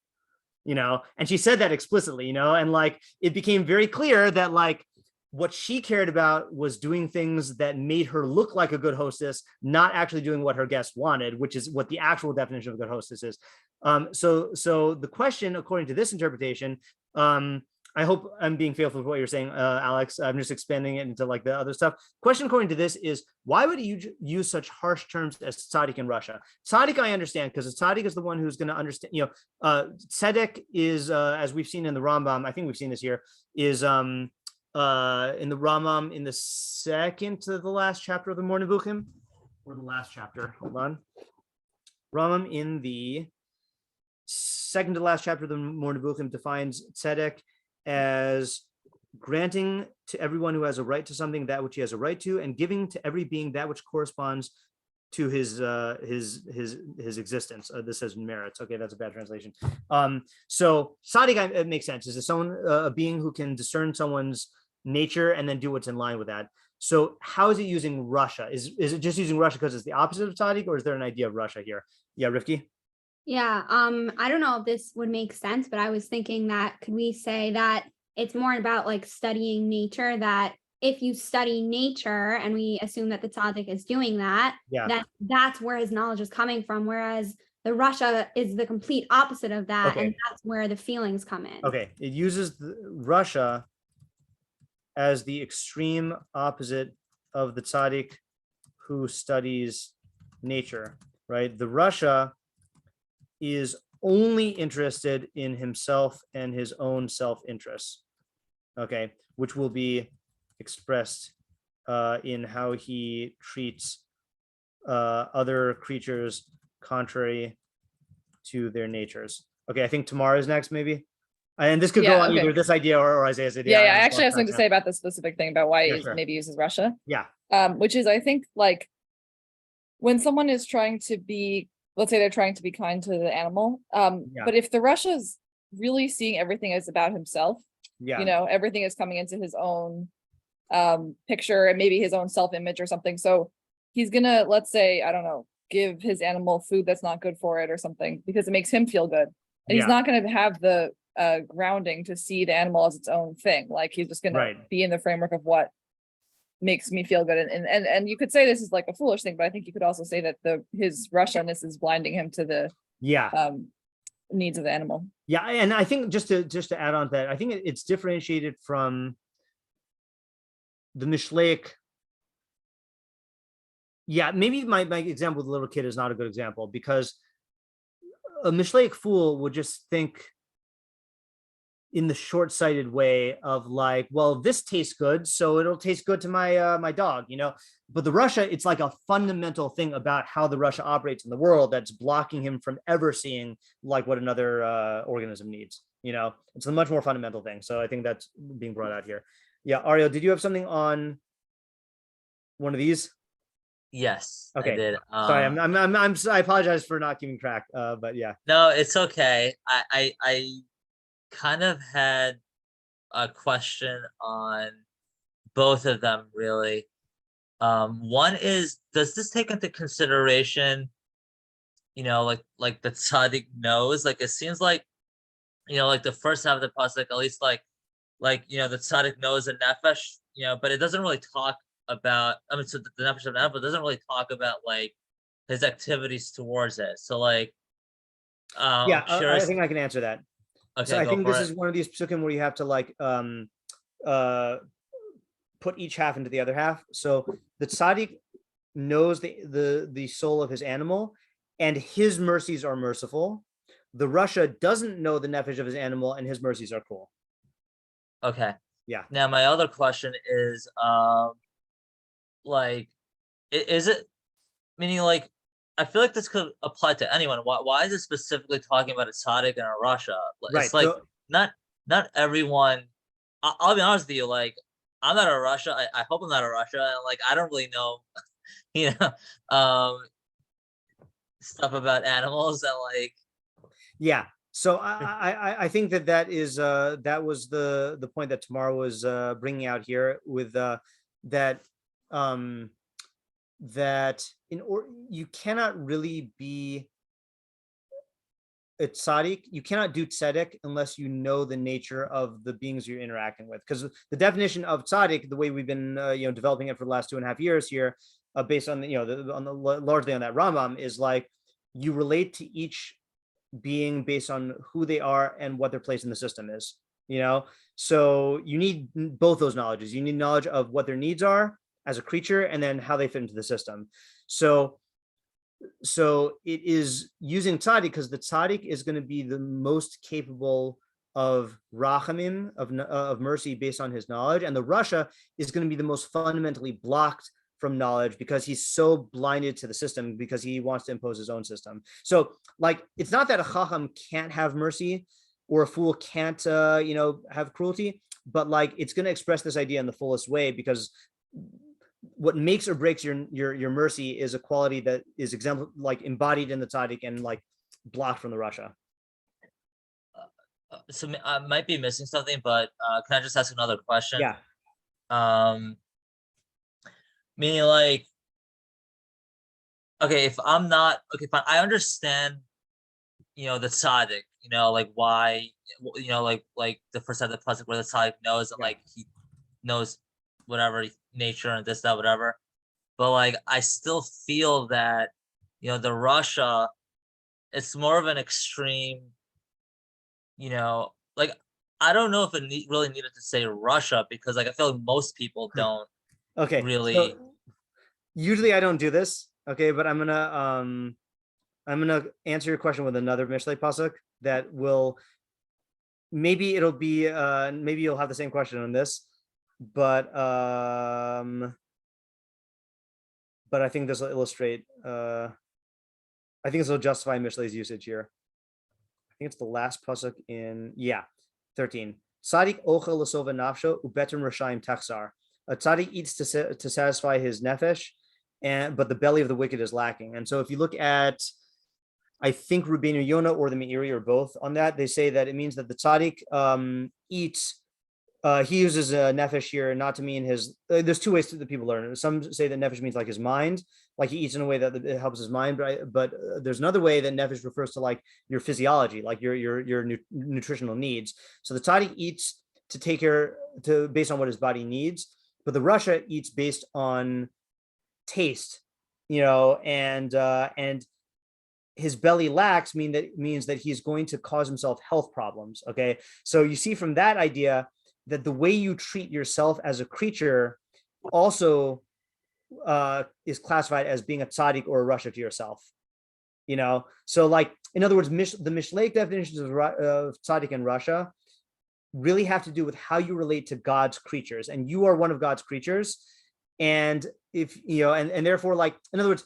and she said that explicitly, and it became very clear that what she cared about was doing things that made her look like a good hostess, not actually doing what her guests wanted, which is what the actual definition of a good hostess is. So the question, according to this interpretation, I hope I'm being faithful to what you're saying, Alex. I'm just expanding it into the other stuff. Question according to this is, why would you use such harsh terms as tzaddik in Russia? Tzaddik, I understand, because tzaddik is the one who's going to understand, tzedek is, as we've seen in the Rambam, I think we've seen this here, is in the Rambam, in the second to the last chapter of the Mora Nevuchim, or the last chapter, hold on. Rambam in the second to last chapter of the Mora Nevuchim defines tzedek as granting to everyone who has a right to something that which he has a right to, and giving to every being that which corresponds to his existence. This says merits. Okay, that's a bad translation. So tzaddik, it makes sense. Is someone a being who can discern someone's nature and then do what's in line with that? So how is it using Russia? Is it just using Russia because it's the opposite of tzaddik, or is there an idea of Russia here? Yeah, Rivki? Yeah, I don't know if this would make sense, but I was thinking that could we say that it's more about studying nature, that if you study nature and we assume that the tzaddik is doing that, that's where his knowledge is coming from, whereas the Russia is the complete opposite of that, okay. And that's where the feelings come in. Okay, it uses Russia as the extreme opposite of the tzaddik who studies nature, right? The Russia is only interested in himself and his own self-interest, okay, which will be expressed in how he treats other creatures contrary to their natures. Okay, I think Tamara is next, maybe. And this could go on either this idea or Isaiah's idea. Yeah, I actually have something to say about the specific thing about why he maybe uses Russia. Yeah. Which is, I think, when someone is trying to be, let's say they're trying to be kind to the animal, but if the Russia's really seeing everything as about himself, everything is coming into his own picture and maybe his own self-image or something. So he's gonna, let's say, I don't know, give his animal food that's not good for it or something because it makes him feel good. And he's not gonna have the grounding to see the animal as its own thing. He's just gonna be in the framework of what makes me feel good. And you could say this is a foolish thing, but I think you could also say that his Russianness is blinding him to the needs of the animal. Yeah, and I think just to add on to that, I think it's differentiated from the Mishleic. Yeah, maybe my example with the little kid is not a good example, because a Mishleic fool would just think in the short-sighted way of like, well, this tastes good, so it'll taste good to my my dog, you know. But the Russia, it's like a fundamental thing about how the Russia operates in the world that's blocking him from ever seeing like what another organism needs. You know, it's a much more fundamental thing. So I think that's being brought out here. Yeah, Ariel, did you have something on one of these? Yes, Okay. I did. Sorry, I apologize for not keeping track. But yeah. No, it's okay. I kind of had a question on both of them, really. One is, does this take into consideration, you know, like the tzaddik knows? Like it seems like, you know, like the first half of the pasuk, at least like you know, the tzaddik knows a nefesh, you know, but it doesn't really talk about. I mean, so the nefesh of the nefesh doesn't really talk about like his activities towards it. So like, Yeah, I'm curious. I think I can answer that. Okay, So I go think for this it. is one of these psukim where you have to like put each half into the other half. So the tzaddik knows the soul of his animal, and his mercies are merciful. The Russia doesn't know the nefesh of his animal, and his mercies are cruel. Okay. Yeah. Now my other question is, like, is it meaning like, I feel like this could apply to anyone. Why is it specifically talking about a tzaddik and a Russia? Right. It's like So, not everyone. I'll be honest with you. Like, I'm not a Russia. I hope I'm not a Russia. And like, I don't really know, you know, stuff about animals and like. yeah. So I think that is that was the point that Tamara was bringing out here with that that you cannot really be a tzaddik, you cannot do tzedek unless you know the nature of the beings you're interacting with, because the definition of tzaddik, the way we've been you know, developing it for the last 2.5 years here, based on the, you know, largely on that Rambam, is like you relate to each being based on who they are and what their place in the system is, you know. So you need both those knowledges. You need knowledge of what their needs are as a creature, and then how they fit into the system. So it is using tzaddik because the tzaddik is going to be the most capable of rachamim, of mercy, based on his knowledge, and the Russia is going to be the most fundamentally blocked from knowledge because he's so blinded to the system because he wants to impose his own system. So like, it's not that a chacham can't have mercy or a fool can't you know, have cruelty, but like it's going to express this idea in the fullest way, because what makes or breaks your mercy is a quality that is like embodied in the tzaddik and like blocked from the Russia. So I might be missing something, but can I just ask another question? Yeah. Meaning like, okay, if I'm not, okay, fine, I understand, you know, the tzaddik, you know, like why, you know, like the first side of the pasuk where the tzaddik knows that, like, he knows whatever nature and this, that, whatever. But like, I still feel that, you know, the Russia, it's more of an extreme, you know, like, I don't know if it really needed to say Russia, because like, I feel like most people don't. Okay. Really. So usually I don't do this. Okay, but I'm gonna answer your question with another Mishlei pasuk that will, maybe it'll be maybe you'll have the same question on this, but I think this will illustrate I think this will justify Mishlei's usage here. I think it's the last pasuk in 13. Tzadik ochel l'sova nafsho ubetem Resha'im tachsar. A tzaddik eats to satisfy his nefesh, but the belly of the wicked is lacking. And so if you look at, I think Rabinu Yona or the Meiri or both on that, they say that it means that the tzaddik eats, he uses a nefesh here not to mean his, there's two ways that people learn. Some say that nefesh means like his mind, like he eats in a way that it helps his mind, but there's another way that nefesh refers to like your physiology, like your nutritional needs. So the tzaddik eats to take care, based on what his body needs, but the Russia eats based on taste, you know, and his belly lacks means that he's going to cause himself health problems. Okay, so you see from that idea that the way you treat yourself as a creature also is classified as being a tzaddik or a Russia to yourself, you know. So like, in other words, the Mishleic definitions of tzaddik and Russia really have to do with how you relate to God's creatures, and you are one of God's creatures. And if and therefore, like, in other words,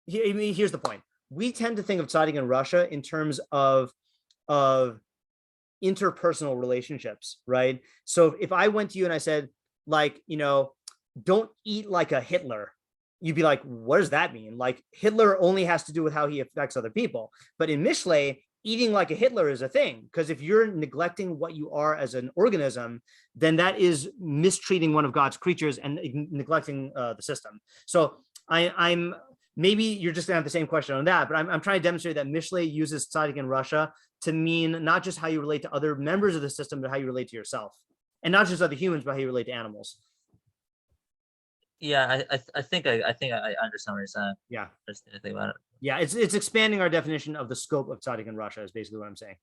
here's the point. We tend to think of tzaddik and Rasha in terms of interpersonal relationships, right? So if I went to you and I said, like, don't eat like a Hitler, you'd be like, what does that mean? Like, Hitler only has to do with how he affects other people. But in Mishlei, eating like a Hitler is a thing, because if you're neglecting what you are as an organism, then that is mistreating one of God's creatures and neglecting the system. So I'm maybe you're just gonna have the same question on that, but I'm trying to demonstrate that Mishlei uses tzaddik and Rasha to mean not just how you relate to other members of the system, but how you relate to yourself, and not just other humans, but how you relate to animals. Yeah, I think I understand what you're saying. Yeah, just didn't think about it. Yeah, it's expanding our definition of the scope of tzaddik and Rasha is basically what I'm saying.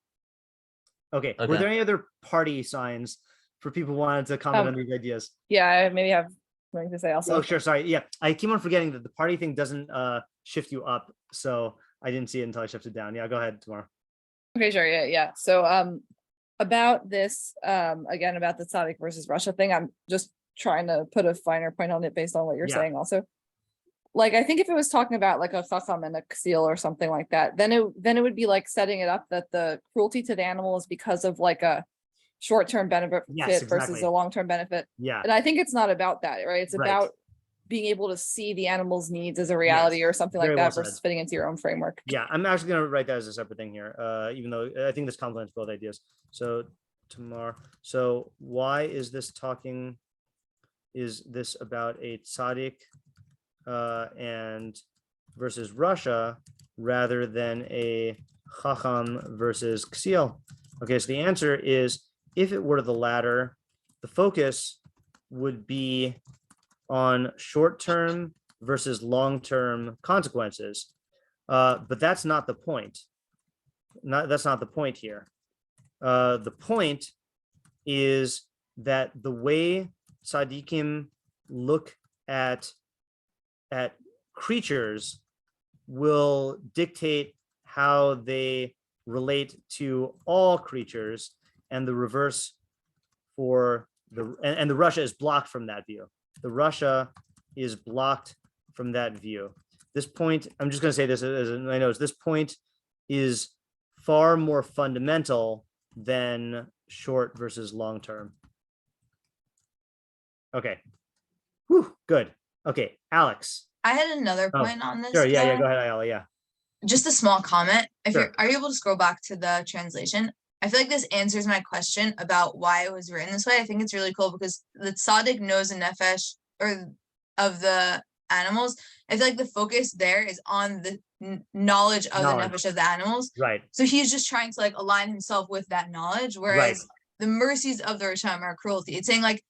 Okay. Were there any other party signs for people who wanted to comment on these ideas? Yeah, I maybe have something to say also. Oh, sure. Sorry. Yeah, I keep on forgetting that the party thing doesn't shift you up, so I didn't see it until I shifted down. Yeah, go ahead, Tamara. Okay, sure. Yeah. So about this again about the tzaddik versus Rasha thing, I'm just trying to put a finer point on it based on what you're saying also. Like, I think if it was talking about like a chacham and a ksil or something like that, then it would be like setting it up that the cruelty to the animal is because of like a short-term benefit versus a long-term benefit. Yeah. And I think it's not about that, right? It's about being able to see the animal's needs as a reality or something like that versus fitting into your own framework. Yeah, I'm actually going to write that as a separate thing here, even though I think this complements both ideas. So tomorrow, so why is this talking? Is this about a tzaddik and versus Rasha rather than a chacham versus ksil? Okay, so the answer is, if it were the latter, the focus would be on short-term versus long-term consequences, but that's not the point. That's not the point here. The point is that the way tzaddikim look at creatures will dictate how they relate to all creatures, and the reverse for and the Rasha is blocked from that view. The Rasha is blocked from that view. This point, I'm just going to say this as my notes, this point is far more fundamental than short versus long term. Okay. Whew, good. Okay, Alex. I had another point on this. Sure, yeah, go ahead, Ayala, yeah. Just a small comment. If are you able to scroll back to the translation? I feel like this answers my question about why it was written this way. I think it's really cool because the tzaddik knows the nefesh or of the animals. I feel like the focus there is on the knowledge of the nefesh of the animals. Right. So he's just trying to like align himself with that knowledge. Whereas the mercies of the Resha'im are cruelty. It's saying like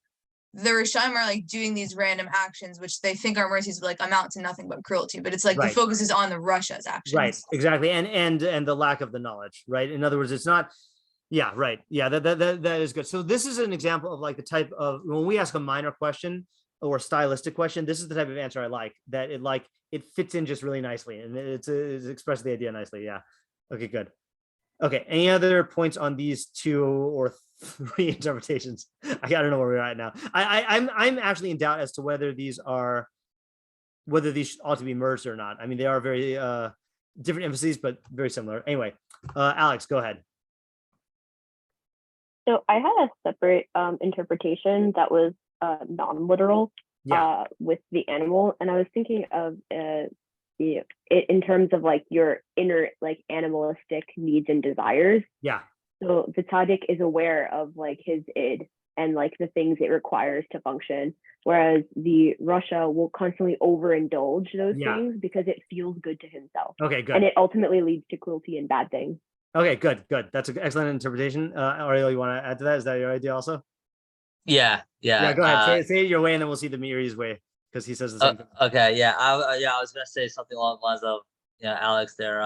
the Resha'im are like doing these random actions, which they think are mercies, but like amount to nothing but cruelty. But it's like the focus is on the Rasha's actions. Right, exactly. And the lack of the knowledge, right? In other words, it's not, yeah, right. Yeah, that is good. So this is an example of like the type of, when we ask a minor question or stylistic question, this is the type of answer I like, that it fits in just really nicely. And it's expressed the idea nicely. Yeah. Okay, good. Okay. Any other points on these two or three interpretations? I don't know where we're at now. I'm actually in doubt as to whether these ought to be merged or not. I mean, they are very different emphases, but very similar. Anyway, Alex, go ahead. So I had a separate interpretation that was non-literal with the animal, and I was thinking of it in terms of like your inner like animalistic needs and desires. Yeah. So the tzaddik is aware of like his id and like the things it requires to function, whereas the Rasha will constantly overindulge those things because it feels good to himself. Okay, good. And it ultimately leads to cruelty and bad things. Okay, good. That's an excellent interpretation. Ariel, you want to add to that? Is that your idea also? Yeah. Yeah, go ahead. Say it your way, and then we'll see the Meiri's way, because he says the same thing. Okay, yeah. I was gonna say something along the lines of, Alex there.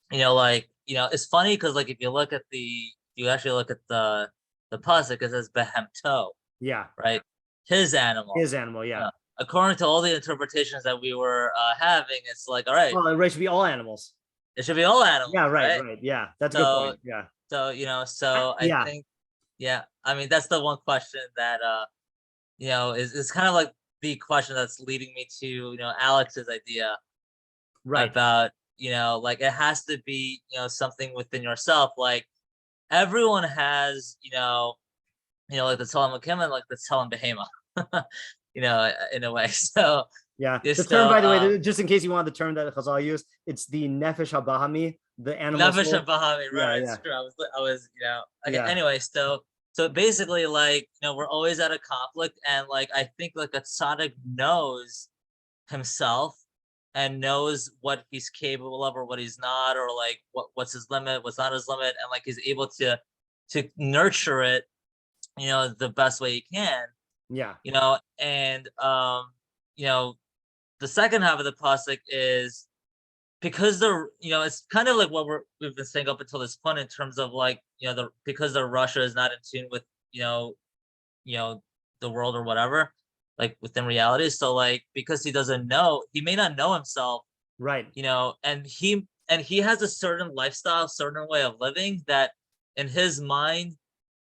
It's funny because like if you actually look at the pasuk, it says behemto. Yeah. Right. His animal. Yeah. According to all the interpretations that we were having, it's like, all right. Well, it should be all animals. It should be all animals. Yeah, right. Yeah, that's a good point. Yeah. So I think Yeah. I mean, that's the one question that is kind of like the question that's leading me to, Alex's idea about, like it has to be, something within yourself. Like everyone has, like the Tzelim and like the Tzelim Behema, in a way. So yeah. The term, by the way, just in case you want the term that Chazal used, it's the Nefesh HaBahami, the animal Nefesh soul. HaBahami, right? Yeah. It's true. I was, okay. Anyway, so basically, like, we're always at a conflict, and like I think like a tzaddik knows himself and knows what he's capable of or what he's not, or like what's his limit, what's not his limit, and like he's able to nurture it, the best way he can. Yeah. And the second half of the pasuk is because it's kind of like what we've been saying up until this point in terms of like, because the Russia is not in tune with, the world or whatever, like within reality. So like, because he may not know himself, right. And he has a certain lifestyle, certain way of living that in his mind,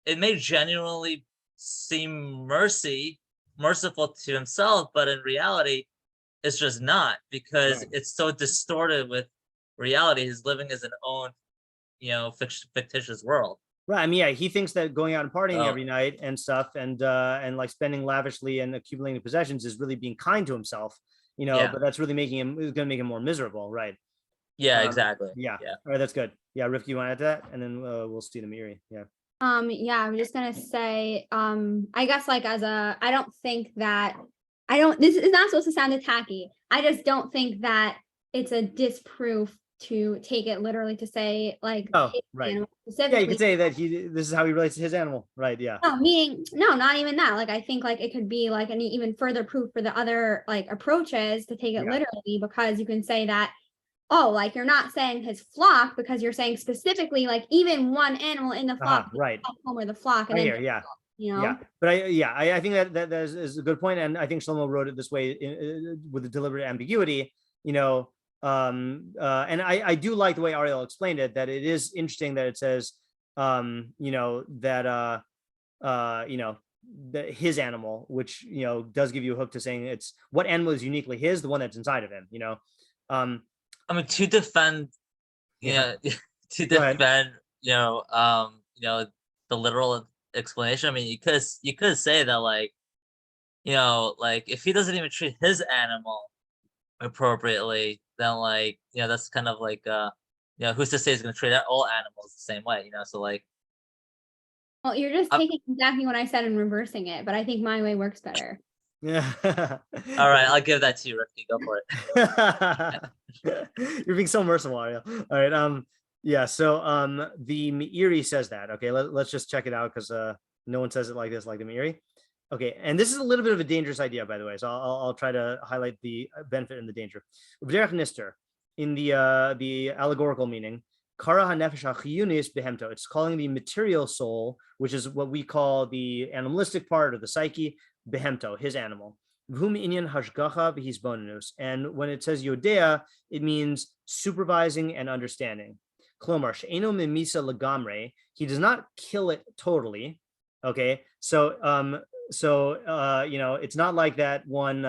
it may genuinely seem merciful to himself, but in reality, it's just not, because it's so distorted with reality. He's living as an own, fictitious world. Right. I mean, yeah, he thinks that going out and partying every night and stuff, and like spending lavishly and accumulating possessions is really being kind to himself, but that's really going to make him more miserable. Right. Yeah, exactly. Yeah. All right. That's good. Yeah. Rifki, you want to add to that? And then we'll see the Meiri. Yeah. Yeah, I'm just gonna say, I guess like I don't think that this is not supposed to sound attacky. I just don't think that it's a disproof to take it literally to say like, right. Yeah, you could say that this is how he relates to his animal, right? Yeah. No, meaning no, not even that. Like I think like it could be like an even further proof for the other like approaches to take it literally, because you can say that, like you're not saying his flock, because you're saying specifically like even one animal in the flock, right? Or the flock, and yeah. But I think that is a good point, and I think Shlomo wrote it this way with a deliberate ambiguity, and I do like the way Ariel explained it, that it is interesting that it says, that his animal, which does give you a hook to saying it's what animal is uniquely his, the one that's inside of him, I mean, to defend, the literal explanation. I mean, you could say that like, like if he doesn't even treat his animal appropriately, then like, that's kind of like, who's to say he's going to treat all animals the same way, so like. Well, you're just taking exactly what I said and reversing it, but I think my way works better. Yeah. All right, I'll give that to you, Ricky. Go for it. You're being so merciful, Ariel. All right. Yeah. So the Meiri says that. Okay, let's just check it out, because no one says it like this, like the Meiri. Okay, and this is a little bit of a dangerous idea, by the way. So I'll try to highlight the benefit and the danger. V'derech nister, in the allegorical meaning, kara hanefesh hachiyunis behemto. It's calling the material soul, which is what we call the animalistic part or the psyche, behemto, his animal. V'hum inyan hashgacha v'hisbonenus. And when it says yodea, it means supervising and understanding. Klomar she'eno mimisa lagamre. He does not kill it totally. Okay, so it's not like that one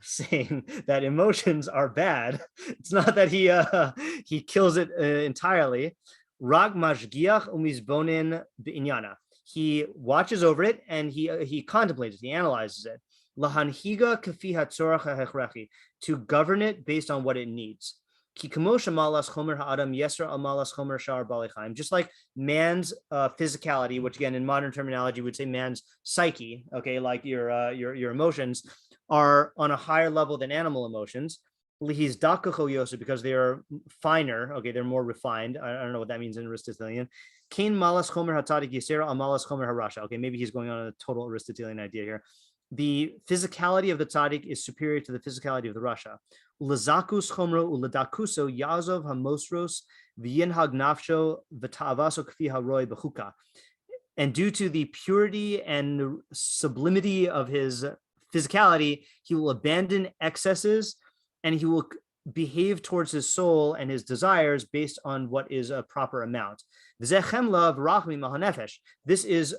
saying that emotions are bad. It's not that he kills it entirely. Rag mashgiach umizbonin b'inyana. He watches over it and he contemplates it, he analyzes it. Lahanhiga kafi hatzorach ha'hechrechi, to govern it based on what it needs. Just like man's physicality, which again in modern terminology would say man's psyche, okay, like your emotions are on a higher level than animal emotions. Because they are finer, okay, they're more refined. I don't know what that means in Aristotelian. Okay, maybe he's going on a total Aristotelian idea here. The physicality of the tzaddik is superior to the physicality of the Rasha. Lazakus chomro uladakuso yazov hamosros v'yinhag nafsho v'ta'avaso kfi haroi b'chuka. And due to the purity and sublimity of his physicality, he will abandon excesses and he will behave towards his soul and his desires based on what is a proper amount. This is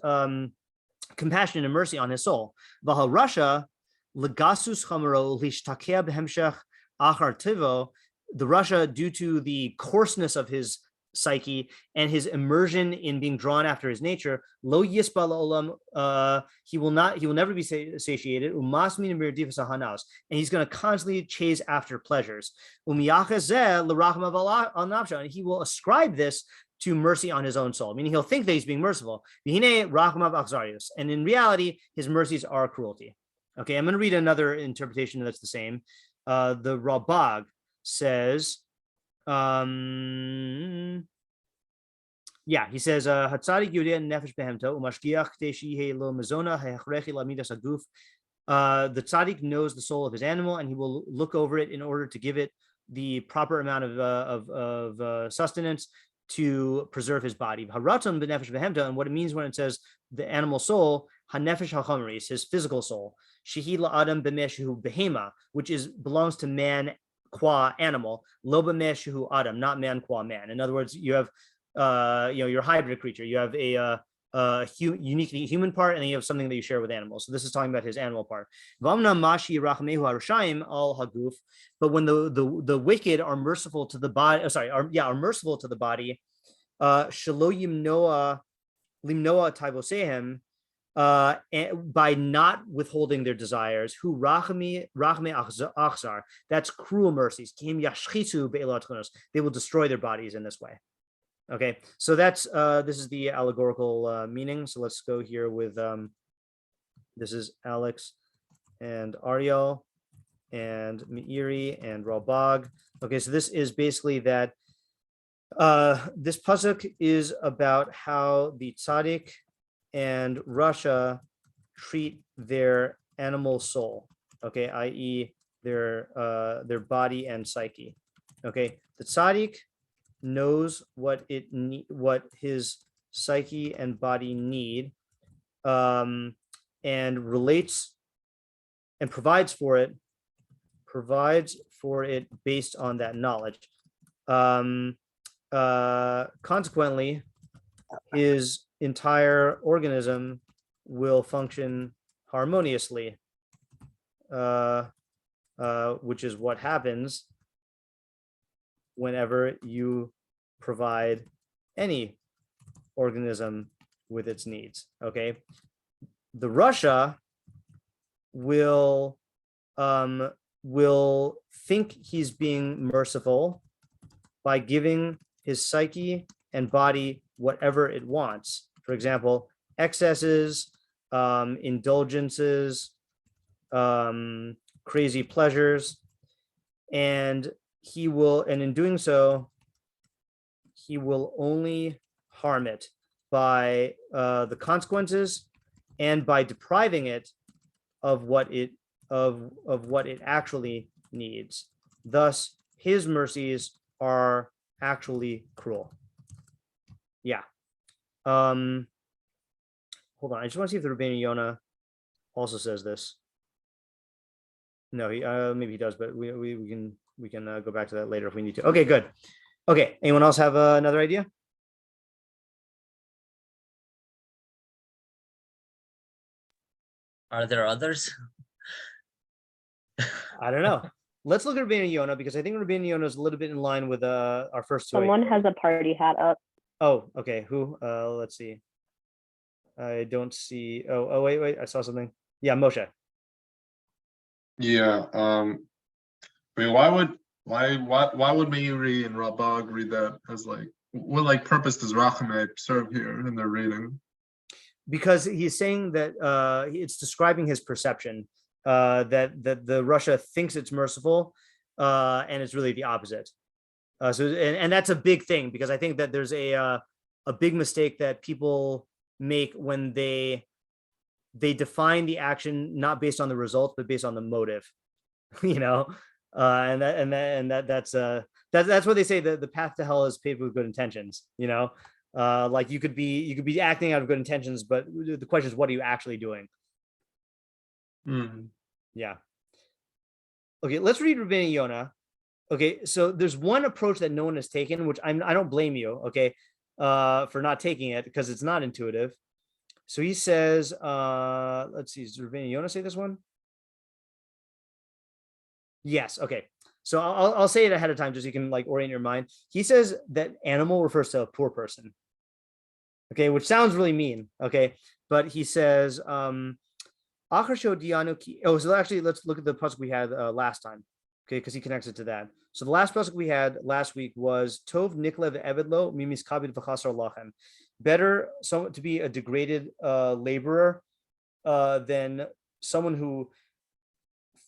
compassion and mercy on his soul. The Russia, due to the coarseness of his psyche and his immersion in being drawn after his nature, lo yispa la'olam, he will never be satiated, and he's going to constantly chase after pleasures, and he will ascribe this to mercy on his own soul, meaning he'll think that he's being merciful, and in reality his mercies are cruelty. Okay, I'm going to read another interpretation that's the same. The Rambam says, he says, Hatzadik Yudea nefesh behemto umashgiach teshihe lo mezona hechrechi lamidas aguf. The tzaddik knows the soul of his animal, and he will look over it in order to give it the proper amount of sustenance to preserve his body. Haraton benefesh behemto, and what it means when it says the animal soul, hanefesh hachomeris, his physical soul, shehi la'adam b'meshu behema, which belongs to man qua animal, lo b'meshu adam, not man qua man. In other words, you have you're a hybrid creature. You have a uniquely human part, and then you have something that you share with animals. So this is talking about his animal part. But when the wicked are merciful to the body, are merciful to the body, shelo yimnoa limnoa taivosehem, by not withholding their desires, who rachme achzar, that's cruel mercies. They will destroy their bodies in this way. Okay, so that's this is the allegorical meaning. So let's go here with this is Alex and Ariel and Meiri and Rambam. Okay, so this is basically that this pasuk is about how the tzaddik and Russia treat their animal soul, okay, i.e. their body and psyche. Okay, the tzaddik knows what his psyche and body need, and relates and provides for it based on that knowledge. Consequently, his entire organism will function harmoniously, which is what happens whenever you provide any organism with its needs. Okay, the Russia will think he's being merciful by giving his psyche and body whatever it wants. For example, excesses, indulgences, crazy pleasures, and in doing so, he will only harm it by the consequences and by depriving it of what it actually needs. Thus, his mercies are actually cruel. Yeah. Hold on. I just want to see if the Rביnu Yona also says this. No, maybe he does, but we can go back to that later if we need to. Okay, good. Okay, anyone else have another idea? Are there others? I don't know. Let's look at Rביnu Yona, because I think Rביnu Yona is a little bit in line with our first two. Someone has a party hat up. Oh, okay. Who? Let's see. I don't see. Oh, wait. I saw something. Yeah, Moshe. Yeah. I mean, why would Meiri and Rambam read that as like, what purpose does Rachame serve here in their reading? Because he's saying that it's describing his perception, that the Russia thinks it's merciful, and it's really the opposite. And that's a big thing, because I think that there's a big mistake that people make when they define the action not based on the results but based on the motive, and that's what they say, that the path to hell is paved with good intentions. Like you could be acting out of good intentions, but the question is, what are you actually doing? Yeah. Okay, let's read Rביnu Yona. Okay, so there's one approach that no one has taken, which I don't blame you. Okay, for not taking it because it's not intuitive. So he says, let's see, does Rambam Yona say this one? Yes. Okay. So I'll say it ahead of time just so you can like orient your mind. He says that animal refers to a poor person. Okay, which sounds really mean. Okay, but he says, so actually, let's look at the pasuk we had last time. Okay, because he connects it to that. So the last pasuk we had last week was Tov Niklev Evedlo Mimis Kabid V'Chasar Lachem. Better to be a degraded laborer than someone who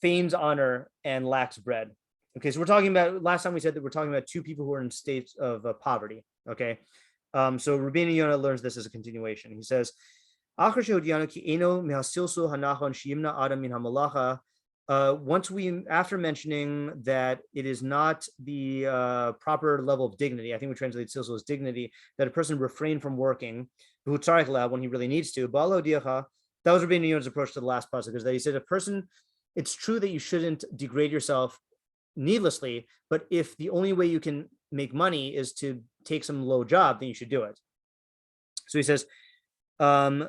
feigns honor and lacks bread. Okay, so we're talking about, last time we said that we're talking about two people who are in states of poverty. Okay, so Rבינו Yona learns this as a continuation. He says, once after mentioning that it is not the proper level of dignity, I think we translate silsul as dignity, that a person refrain from working when he really needs to. That was Rבינו Yona's approach to the last pasuk, is that he said it's true that you shouldn't degrade yourself needlessly, but if the only way you can make money is to take some low job, then you should do it. So he says, so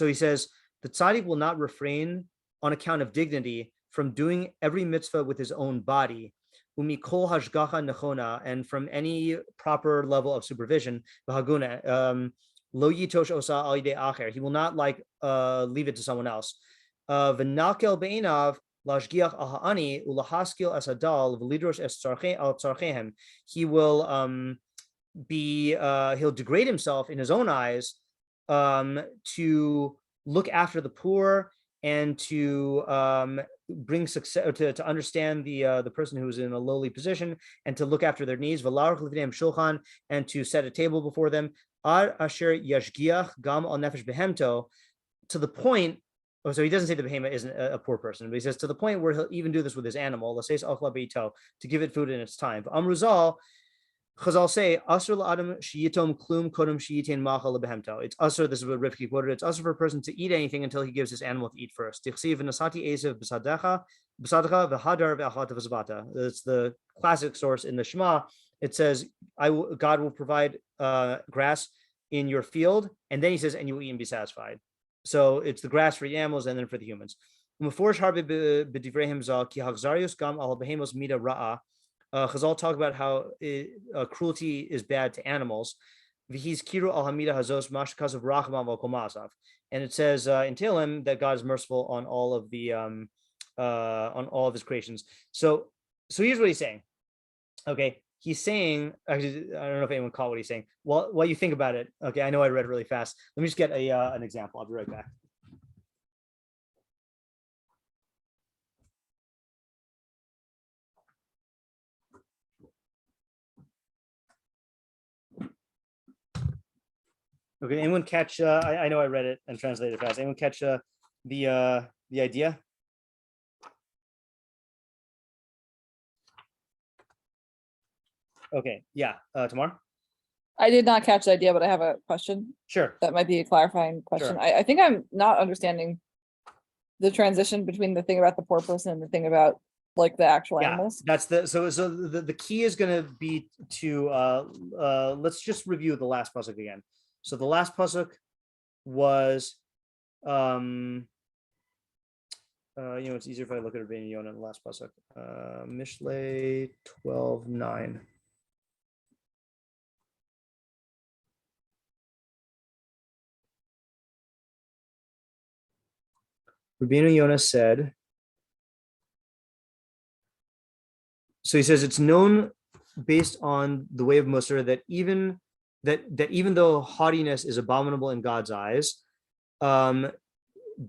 he says the tzaddik will not refrain on account of dignity from doing every mitzvah with his own body, and from any proper level of supervision. He will not like leave it to someone else. He will he'll degrade himself in his own eyes to look after the poor and to bring success, to understand the person who's in a lowly position and to look after their needs, and to set a table before them, to the point. Oh, so he doesn't say the behemoth isn't a poor person, but he says to the point where he'll even do this with his animal, to give it food in its time. Chazal say, it's usher, this is what Rivki quoted, it's usher for a person to eat anything until he gives his animal to eat first. It's the classic source in the Shema. It says, God will provide grass in your field, and then he says, and you will eat and be satisfied. So it's the grass for the animals and then for the humans. Chazal talk about how cruelty is bad to animals. And it says in Tihlim that God is merciful on all of the on all of his creations. So here's what he's saying. Okay, he's saying, actually, I don't know if anyone caught what he's saying. Well, while you think about it, okay, I know I read it really fast. Let me just get an example. I'll be right back. Okay, anyone catch? I know I read it and translated it fast. Anyone catch the idea? Okay, yeah. Tamar? I did not catch the idea, but I have a question. Sure. That might be a clarifying question. Sure. I think I'm not understanding the transition between the thing about the poor person and the thing about like the actual animals. That's the key is going to be to let's just review the last pasuk again. So the last pasuk was it's easier if I look at Rבינו Yona in the last pasuk. Mishlei 12:9. Rבינו Yona said, so he says it's known based on the way of Musar that even though haughtiness is abominable in God's eyes,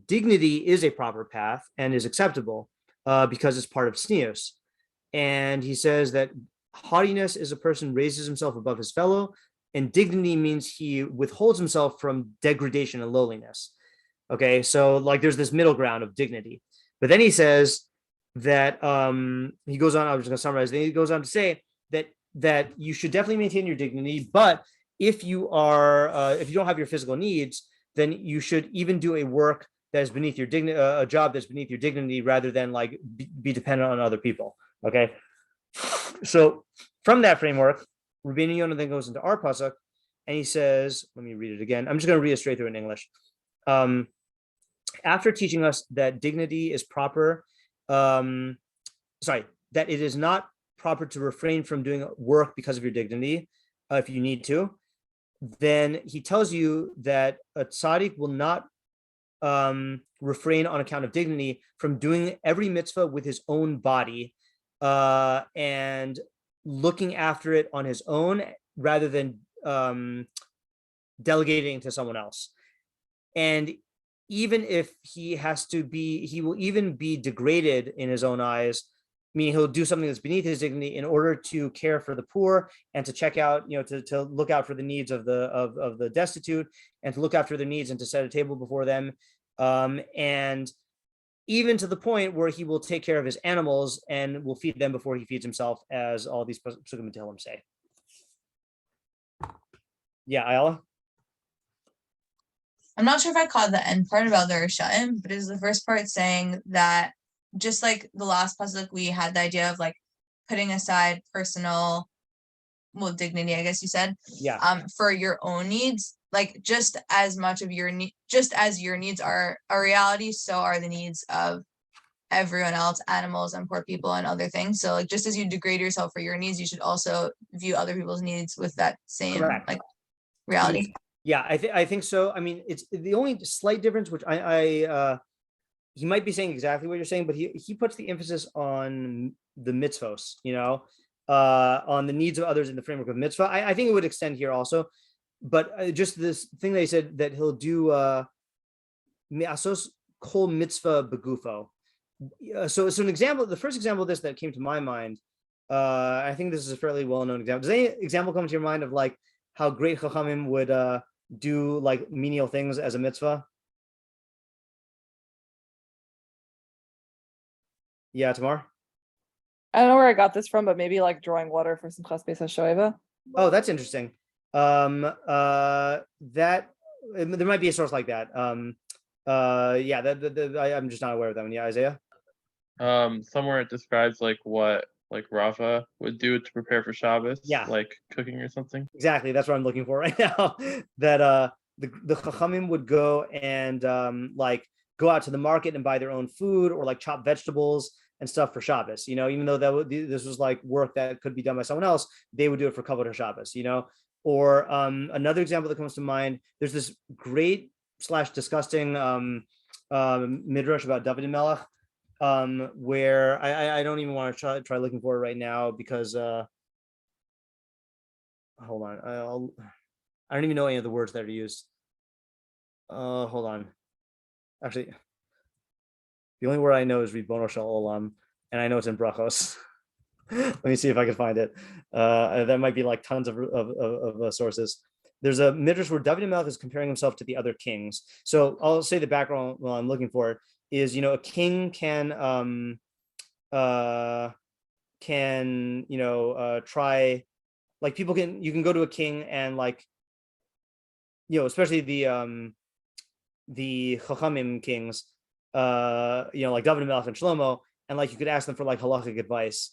dignity is a proper path and is acceptable because it's part of tznius. And he says that haughtiness is a person raises himself above his fellow, and dignity means he withholds himself from degradation and lowliness. Okay, so like there's this middle ground of dignity. But then he says that he goes on, I was just going to summarize, then he goes on to say that you should definitely maintain your dignity, but if you don't have your physical needs, then you should even do a work that is beneath your dignity, a job that's beneath your dignity, rather than like be dependent on other people. Okay. So from that framework, Rבינו Yona then goes into our pasuk, and he says, let me read it again. I'm just going to read it straight through in English. After teaching us that dignity is proper, that it is not proper to refrain from doing work because of your dignity, if you need to, then he tells you that a tzaddik will not refrain on account of dignity from doing every mitzvah with his own body and looking after it on his own, rather than delegating to someone else. And even if he will even be degraded in his own eyes, meaning he'll do something that's beneath his dignity in order to care for the poor and to check out, to look out for the needs of the destitute, and to look after their needs and to set a table before them. And even to the point where he will take care of his animals and will feed them before he feeds himself, as all these pasuk and tehillim say. Yeah, Ayala? I'm not sure if I caught the end part about the Resha'im, but is the first part saying that just like the last pasuk, we had the idea of like putting aside personal, dignity, I guess you said, for your own needs, like just as much of your just as your needs are a reality, so are the needs of everyone else, animals and poor people and other things. So like, just as you degrade yourself for your needs, you should also view other people's needs with that same like reality. Yeah, I think so. I mean, it's the only slight difference, which he might be saying exactly what you're saying, but he puts the emphasis on the mitzvos, on the needs of others in the framework of mitzvah. I think it would extend here also, but just this thing that he said that he'll do me'asos kol mitzvah begufo. So an example, the first example of this that came to my mind, I think this is a fairly well-known example. Does any example come to your mind of like how great chachamim would do like menial things as a mitzvah? Yeah, Tamar? I don't know where I got this from, but maybe like drawing water for some Simchas Beis HaShoeva. Oh, that's interesting. That there might be a source like that. I'm just not aware of that one. Yeah, Isaiah? Somewhere it describes like what like Rava would do to prepare for Shabbos, like cooking or something. Exactly, that's what I'm looking for right now. That the chachamim would go and like go out to the market and buy their own food, or like chop vegetables and stuff for Shabbos. Even though this was like work that could be done by someone else, they would do it for kavod Shabbos. Or another example that comes to mind. There's this great / disgusting midrash about David and Melech, where I don't even want to try looking for it right now, because hold on, I don't even know any of the words that are used. Hold on, actually the only word I know is Ribono Shel Olam, and I know it's in brachos. Let me see if I can find it. That might be like tons of sources. There's a midrash where David HaMelech is comparing himself to the other kings. So I'll say the background while I'm looking for it is, a king can try, like you can go to a king and like, especially the Chachamim kings, like David HaMelech and Shlomo, and like you could ask them for like halachic advice.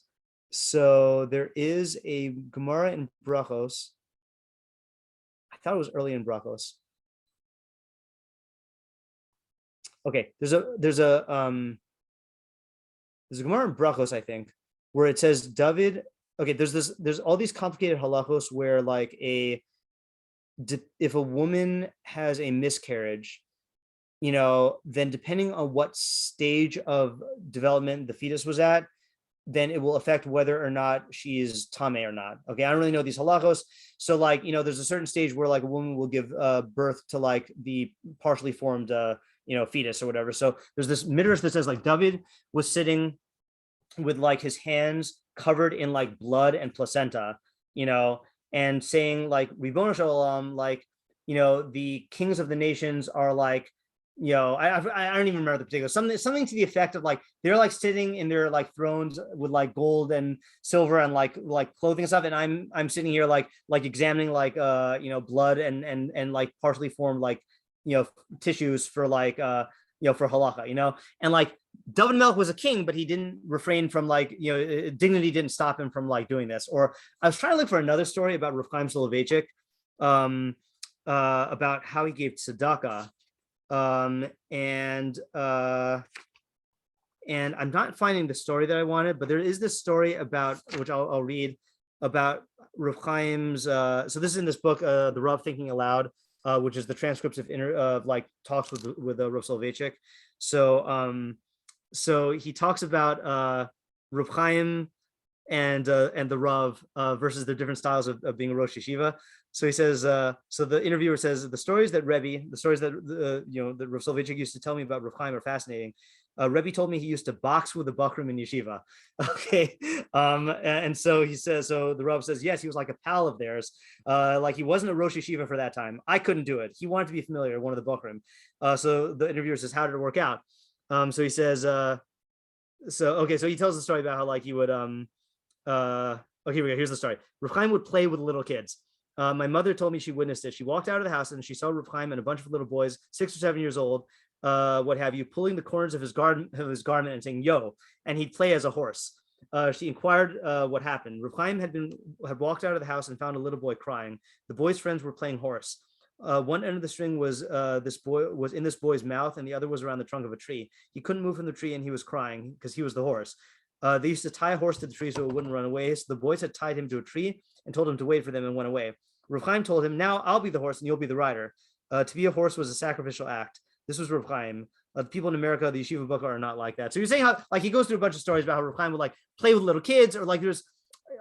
So there is a Gemara in Brachos. I thought it was early in Brachos. Okay, there's a Gemara in Brachos, I think, where it says David. Okay, there's all these complicated halachos where like if a woman has a miscarriage, then depending on what stage of development the fetus was at, then it will affect whether or not she is tameh or not. Okay, I don't really know these halachos. So like, there's a certain stage where like a woman will give birth to like the partially formed, fetus or whatever. So there's this midrash that says like David was sitting with like his hands covered in like blood and placenta, and saying like, Ribono Shel Olam, like, the kings of the nations are like, I don't even remember the particular, something to the effect of like they're like sitting in their like thrones with like gold and silver and like clothing and stuff, and I'm sitting here like examining like blood and like partially formed like tissues for like for halacha, and like David Melech was a king, but he didn't refrain from like, dignity didn't stop him from like doing this. Or I was trying to look for another story about Rav Chaim Soloveitchik, about how he gave tzedakah. And I'm not finding the story that I wanted, but there is this story about, which I'll read, about Rav Chaim's, so this is in this book, The Rav Thinking Aloud, which is the transcripts of like talks with Rav Soloveitchik. So he talks about Rav Chaim and the Rav versus the different styles of being a Rosh Yeshiva. So he says, so the interviewer says, the stories that that Rav Soloveitchik used to tell me about Rav Chaim are fascinating. Rebbe told me he used to box with the Bakrim in yeshiva. Okay. And so he says, so the Rav says, yes, he was like a pal of theirs. Like he wasn't a Rosh Yeshiva for that time. I couldn't do it. He wanted to be familiar, one of the Bakrim. So the interviewer says, how did it work out? So he says, so he tells the story about how like he would, okay, here we go. Here's the story. Rav Chaim would play with little kids. My mother told me she witnessed it. She walked out of the house and she saw Rav Chaim and a bunch of little boys, 6 or 7 years old, what have you, pulling the corners of his garment and saying "yo," and he'd play as a horse. She inquired what happened. Rav Chaim had walked out of the house and found a little boy crying. The boy's friends were playing horse. One end of the string was in this boy's mouth, and the other was around the trunk of a tree. He couldn't move from the tree, and he was crying because he was the horse. They used to tie a horse to the tree so it wouldn't run away. So the boys had tied him to a tree and told him to wait for them and went away. Rav Chaim told him, "Now I'll be the horse and you'll be the rider." To be a horse was a sacrificial act. This was Rav Chaim. People in America, the Yeshiva Book are not like that. So you're saying how like he goes through a bunch of stories about how Rav Chaim would like play with little kids, or like there's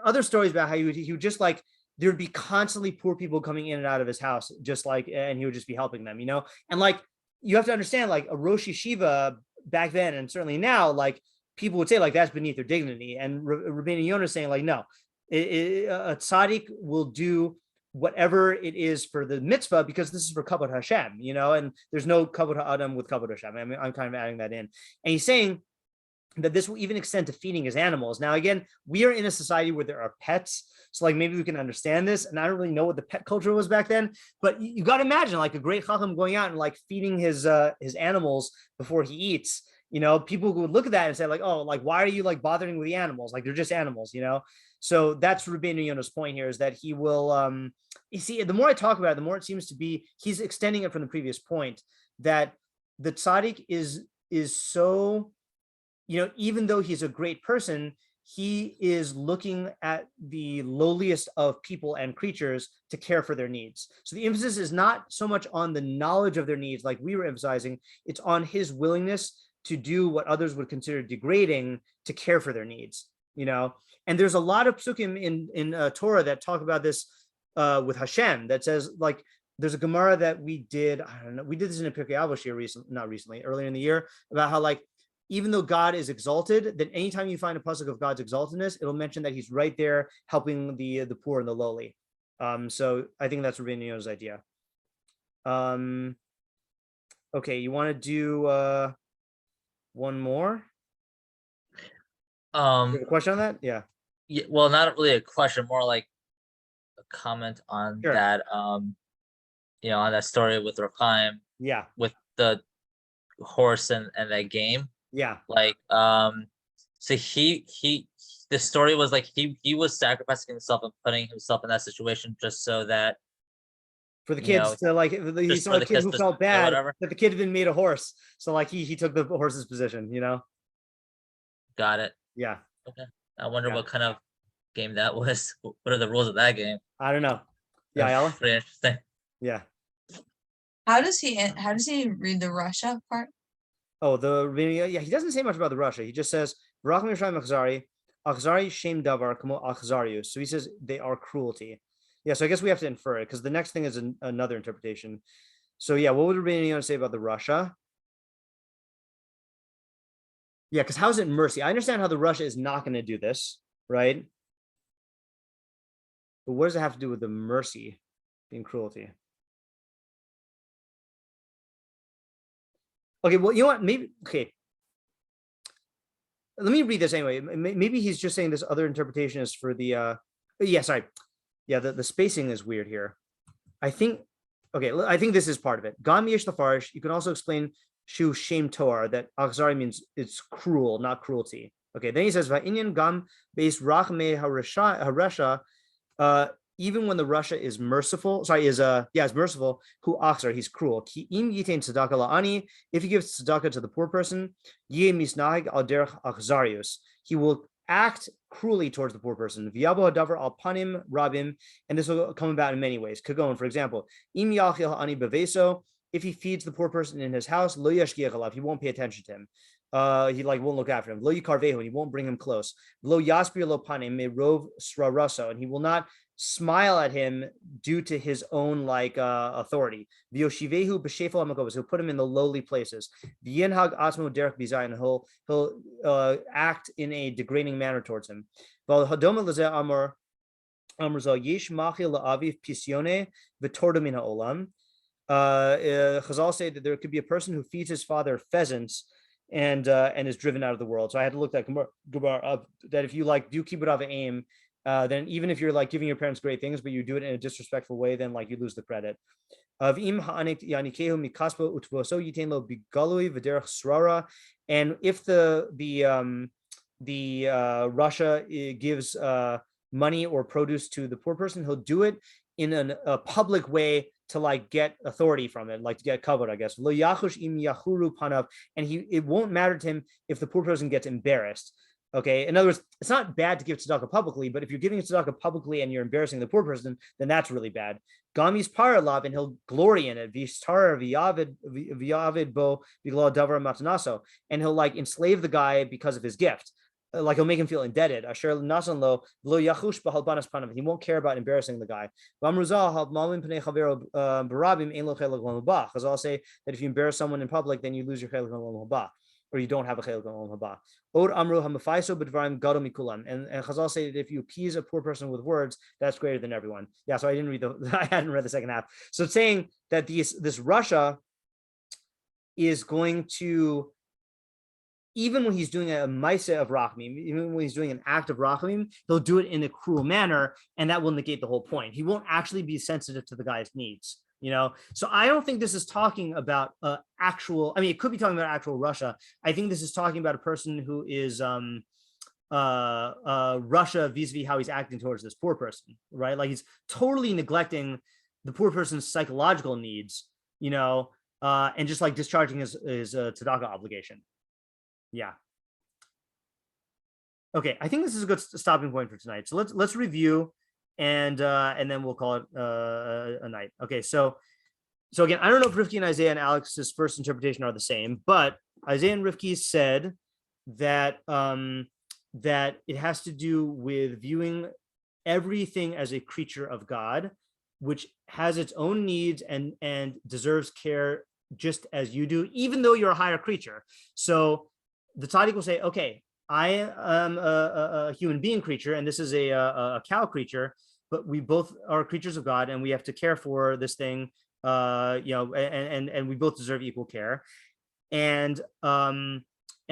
other stories about how he would just like there would be constantly poor people coming in and out of his house, just like, and he would just be helping them, and like you have to understand, like a Rosh Yeshiva back then and certainly now, like people would say like that's beneath their dignity, and Rבינו Yona saying like no, a tzaddik will do whatever it is for the mitzvah because this is for kavod Hashem, and there's no kavod ha'adam with kavod Hashem. I mean, I'm kind of adding that in, and he's saying that this will even extend to feeding his animals. Now, again, we are in a society where there are pets, so like maybe we can understand this. And I don't really know what the pet culture was back then, but you got to imagine like a great chacham going out and like feeding his animals before he eats. People would look at that and say like, oh, like why are you like bothering with the animals? Like they're just animals, So that's Rבינו Yona's point here, is that he will. You see, the more I talk about it, the more it seems to be he's extending it from the previous point that the tzaddik is so. Even though he's a great person, he is looking at the lowliest of people and creatures to care for their needs. So the emphasis is not so much on the knowledge of their needs, like we were emphasizing, it's on his willingness to do what others would consider degrading to care for their needs, And there's a lot of psukim in Torah that talk about this with Hashem, that says like, there's a Gemara that we did, I don't know, we did this in a Pirkei Avos earlier in the year, about how like, even though God is exalted, then anytime you find a pasuk of God's exaltedness, it'll mention that he's right there helping the poor and the lowly. So I think that's Rבינו Yona's idea. Okay, you want to do one more? You have a question on that? Yeah. Well, not really a question, more like a comment on Sure. that. On that story with Rav Chaim. Yeah. With the horse and that game. Yeah. Like, so the story was like he was sacrificing himself and putting himself in that situation just so that for the kids to like, he saw the kids who felt bad that the kid had been made a horse, so like he took the horse's position. Got it. Yeah. Okay. I wonder what kind of game that was. What are the rules of that game? I don't know. Yeah, Ella? Pretty interesting. Yeah. How does he read the Russia part? Oh, yeah, he doesn't say much about the Russia. He just says, Achzari shem davar kamo achzarius. So he says they are cruelty. Yeah, so I guess we have to infer it because the next thing is another interpretation. So yeah, what would Rבינו Yona say about the Russia? Yeah, because how is it mercy? I understand how the Russia is not going to do this, right? But what does it have to do with the mercy being cruelty? Okay, well, you know what? Maybe, okay. Let me read this anyway. Maybe he's just saying this other interpretation is for the, the spacing is weird here. I think this is part of it. Gam yesh lefarish, you can also explain shu shem toar, that achzari means it's cruel, not cruelty. Okay, then he says, Va'inyan gam beis rachme haresha, even when the Russia is merciful, is merciful, who achzar, he's cruel. Ki im yitain tzedakah la'ani, if he gives tzedakah to the poor person, yeh misnahig al derech achzarius, he will act cruelly towards the poor person. V'yabo hadavar al panim rabim, and this will come about in many ways. Kagon, for example, im yachil ani beveso, if he feeds the poor person in his house, lo yashgiach alav, he won't pay attention to him. He won't look after him. Lo yikarvehu, he won't bring him close. Lo yaspir lo panim merov sraraso, and he will not smile at him due to his own authority. V'yoshivehu b'shefel hamakovos, he'll put him in the lowly places. V'yenhag asmo derech bizayin, he'll act in a degrading manner towards him. V'al hadoma lezeh amar yesh machil la'aviv pisyone v'tordo min ha'olam. Chazal say that there could be a person who feeds his father pheasants and is driven out of the world. So I had to look that Gemara up, that if you do kibbud av aim, then even if you're giving your parents great things, but you do it in a disrespectful way, then you lose the credit. And if the Russia gives money or produce to the poor person, he'll do it in a public way to get authority from it, to get covered, I guess. And it won't matter to him if the poor person gets embarrassed. Okay, in other words, it's not bad to give tzedakah publicly, but if you're giving tzedakah publicly and you're embarrassing the poor person, then that's really bad. Gamis paralav, and he'll glory in it. V'istar v'yavid bo v'glo davar matanaso, and he'll enslave the guy because of his gift. He'll make him feel indebted. Asher nasan lo yachush b'hal banas panav. He won't care about embarrassing the guy. Because I'll say that if you embarrass someone in public, then you lose your chelik olam haba, or you don't have a chelik olam haba. Od amru hamafaiso b'dvarim gado mikulam. And Chazal say that if you appease a poor person with words, that's greater than everyone. Yeah, so I hadn't read the second half. So it's saying that this Russia is going to, even when he's doing a maisa of rachamim, even when he's doing an act of rachamim, he'll do it in a cruel manner, and that will negate the whole point. He won't actually be sensitive to the guy's needs. So I don't think this is talking about it could be talking about actual Russia. I think this is talking about a person who is Russia vis-a-vis how he's acting towards this poor person, right? He's totally neglecting the poor person's psychological needs, and just discharging his tzedakah obligation. Yeah. Okay, I think this is a good stopping point for tonight. So let's review, and then we'll call it a night. Okay, so again, I don't know if Rivki and Isaiah and Alex's first interpretation are the same, but Isaiah and Rivki said that that it has to do with viewing everything as a creature of God, which has its own needs and deserves care just as you do, even though you're a higher creature. So the tzaddik will say, okay, I am a human being creature, and this is a cow creature, but we both are creatures of God, and we have to care for this thing, and we both deserve equal care. And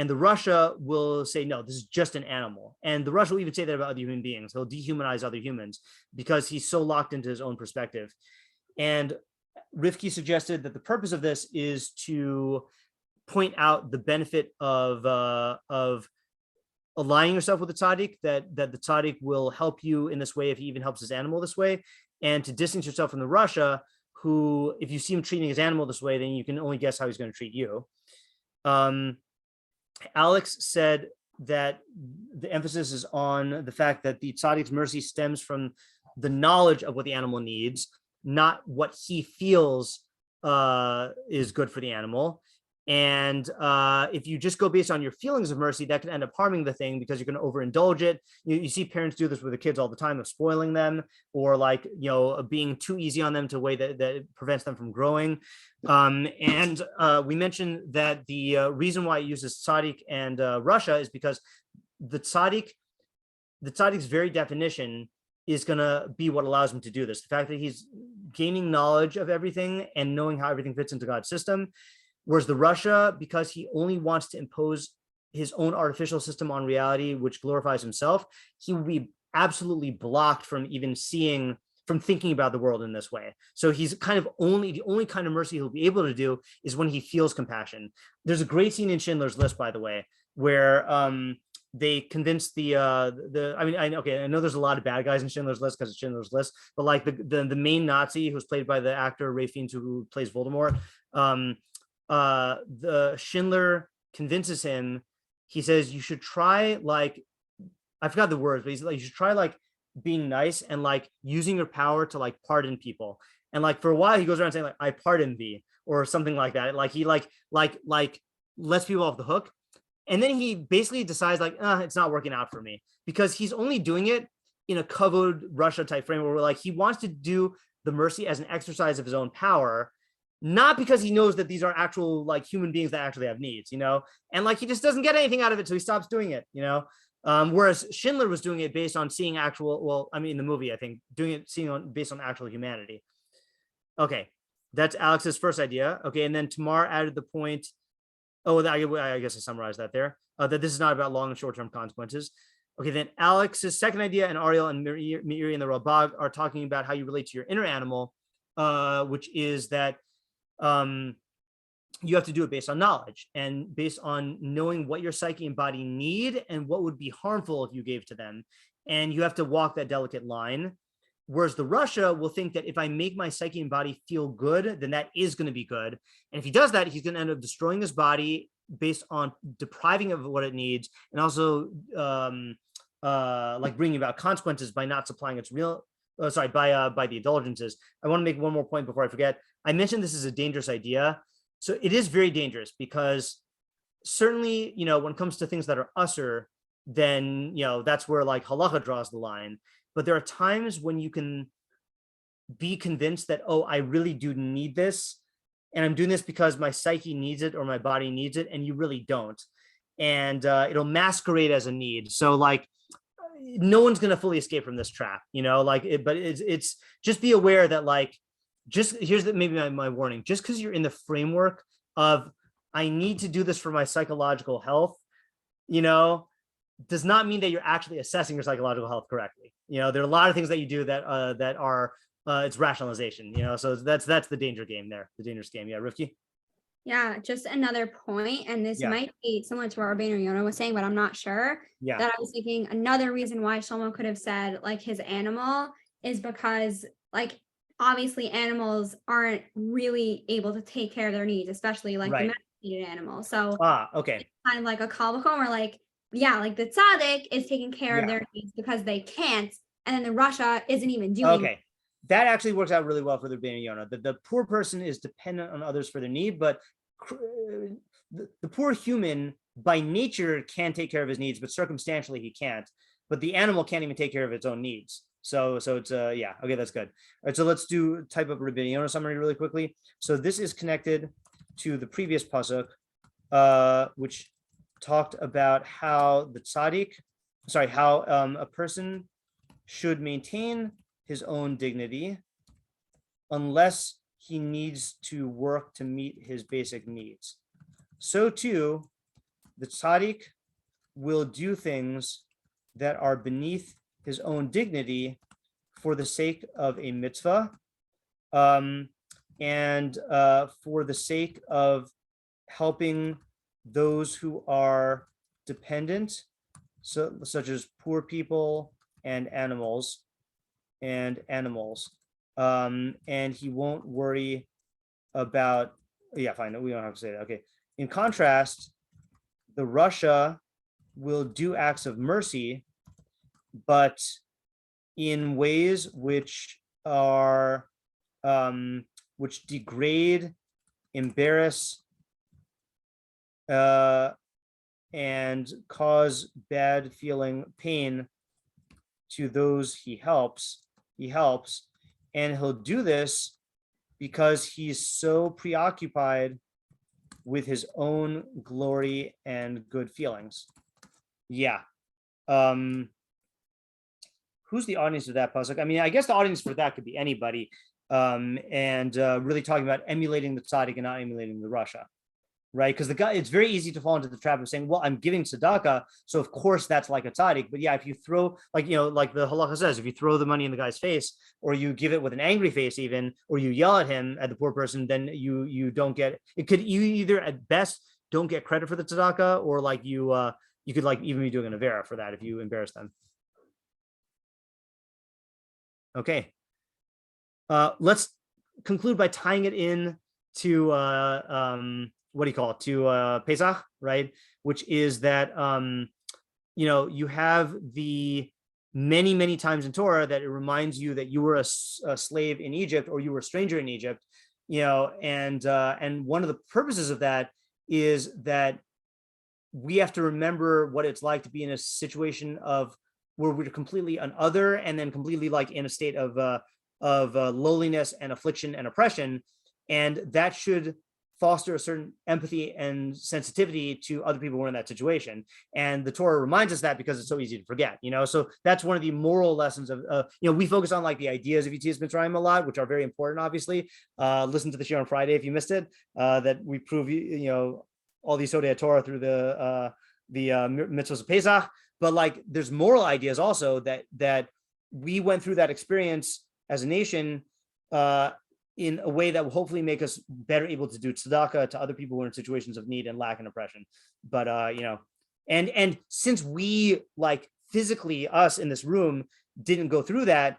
the Russia will say, no, this is just an animal. And the Russia will even say that about other human beings. He'll dehumanize other humans because he's so locked into his own perspective. And Rivki suggested that the purpose of this is to point out the benefit of aligning yourself with the tzaddik, that the tzaddik will help you in this way if he even helps his animal this way, and to distance yourself from the Russia, who, if you see him treating his animal this way, then you can only guess how he's going to treat you. Alex said that the emphasis is on the fact that the tzaddik's mercy stems from the knowledge of what the animal needs, not what he feels is good for the animal. And if you just go based on your feelings of mercy, that can end up harming the thing because you're going to overindulge it. You see parents do this with their kids all the time, of spoiling them, or being too easy on them to a way that prevents them from growing. And we mentioned that the reason why it uses tzaddik and Russia is because the tzaddik's very definition is going to be what allows him to do this. The fact that he's gaining knowledge of everything and knowing how everything fits into God's system. Whereas the Russia, because he only wants to impose his own artificial system on reality, which glorifies himself, he will be absolutely blocked from from thinking about the world in this way. So he's kind of the only kind of mercy he'll be able to do is when he feels compassion. There's a great scene in Schindler's List, by the way, where they convince I know there's a lot of bad guys in Schindler's List because it's Schindler's List, but like the main Nazi, who's played by the actor Ray Fiennes, who plays Voldemort, the Schindler convinces him. He says, you should try, like, I forgot the words, but he's like, you should try like being nice and like using your power to like pardon people. And like for a while he goes around saying like, I pardon thee, or something like that. Like he like lets people off the hook. And then he basically decides like, it's not working out for me, because he's only doing it in a kavod Russia type framework where like he wants to do the mercy as an exercise of his own power, not because he knows that these are actual like human beings that actually have needs, and like he just doesn't get anything out of it, so he stops doing it, whereas Schindler was doing it based on seeing in the movie, I think doing it based on actual humanity. Okay, that's Alex's first idea. Okay, and then Tamar added the point. Oh, I guess I summarized that there. That this is not about long and short-term consequences. Okay, then Alex's second idea, and Ariel and Meiri and the Rabag are talking about how you relate to your inner animal, which is that you have to do it based on knowledge and based on knowing what your psyche and body need and what would be harmful if you gave to them. And you have to walk that delicate line. Whereas the Russia will think that if I make my psyche and body feel good, then that is going to be good. And if he does that, he's going to end up destroying his body based on depriving it of what it needs, and also like bringing about consequences by not supplying its real, by the indulgences. I want to make one more point before I forget. I mentioned this is a dangerous idea. So it is very dangerous because certainly, when it comes to things that are usher, then, that's where like halacha draws the line. But there are times when you can be convinced that, oh, I really do need this, and I'm doing this because my psyche needs it or my body needs it, and you really don't. And it'll masquerade as a need. So like, no one's going to fully escape from this trap, but it's just be aware that like, here's maybe my warning, just because you're in the framework of, I need to do this for my psychological health, does not mean that you're actually assessing your psychological health correctly. There are a lot of things that you do that are it's rationalization, so that's the danger game there, the dangerous game. Yeah, Rivki? Yeah, just another point, and this might be similar to what Rambam or Yona was saying, but I'm not sure. Yeah. That I was thinking another reason why Shlomo could have said like his animal is because like obviously animals aren't really able to take care of their needs, especially like the domesticated animals. So okay. It's kind of like a kalvakom where like, like the tzaddik is taking care of their needs because they can't, and then the Russia isn't even doing it. That actually works out really well for the Rambam and Yona. The poor person is dependent on others for their need, but the poor human by nature can take care of his needs, but circumstantially he can't. But the animal can't even take care of its own needs. So it's okay, that's good. All right, so let's type up Rambam and Yona summary really quickly. So this is connected to the previous pasuk, which talked about how a person should maintain his own dignity unless he needs to work to meet his basic needs. So too, the tzaddik will do things that are beneath his own dignity for the sake of a mitzvah, and for the sake of helping those who are dependent, such as poor people and animals, and he won't worry about, we don't have to say that. Okay. In contrast, the Russia will do acts of mercy, but in ways which are which degrade, embarrass, and cause bad pain to those he helps, and he'll do this because he's so preoccupied with his own glory and good feelings. Who's the audience of that pasuk? I mean, I guess the audience for that could be anybody, and really talking about emulating the tzaddik and not emulating the Russia. right? Because the guy, it's very easy to fall into the trap of saying, well, I'm giving tzedakah, so of course that's like a tzaddik. But yeah, if you throw, like, like the halacha says, if you throw the money in the guy's face, or you give it with an angry face even, or you yell at him, at the poor person, then you don't get, you either at best don't get credit for the tzedakah, or like you could like even be doing an avera for that if you embarrass them. Okay. Let's conclude by tying it in to what do you call it, to Pesach, right? Which is that you have the many times in Torah that it reminds you that you were a slave in Egypt, or you were a stranger in Egypt, and one of the purposes of that is that we have to remember what it's like to be in a situation of where we're completely an other, and then completely like in a state of lowliness and affliction and oppression, and that should foster a certain empathy and sensitivity to other people who are in that situation. And the Torah reminds us that because it's so easy to forget, so that's one of the moral lessons of, we focus on like the ideas of Yetzias Mitzrayim a lot, which are very important, obviously. Listen to the shiur on Friday if you missed it, that we prove, all the Sodei Torah through the mitzvahs of Pesach, but like there's moral ideas also that we went through that experience as a nation, in a way that will hopefully make us better able to do tzedakah to other people who are in situations of need and lack and oppression. But and since we, like, physically, us in this room, didn't go through that,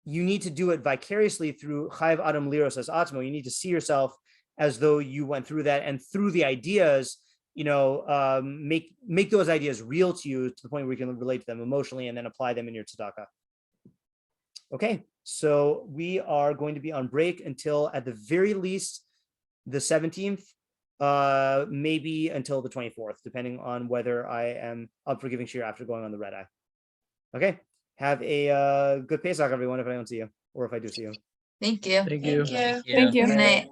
you need to do it vicariously through Chayav Adam Liros as Atzmo. You need to see yourself as though you went through that, and through the ideas, make those ideas real to you, to the point where you can relate to them emotionally and then apply them in your tzedakah. Okay, so we are going to be on break until, at the very least, the 17th, maybe until the 24th, depending on whether I am up for giving shiur after going on the red eye. Okay, have a good Pesach, everyone, if I don't see you, or if I do see you. Thank you. Thank you. Thank you. Good night.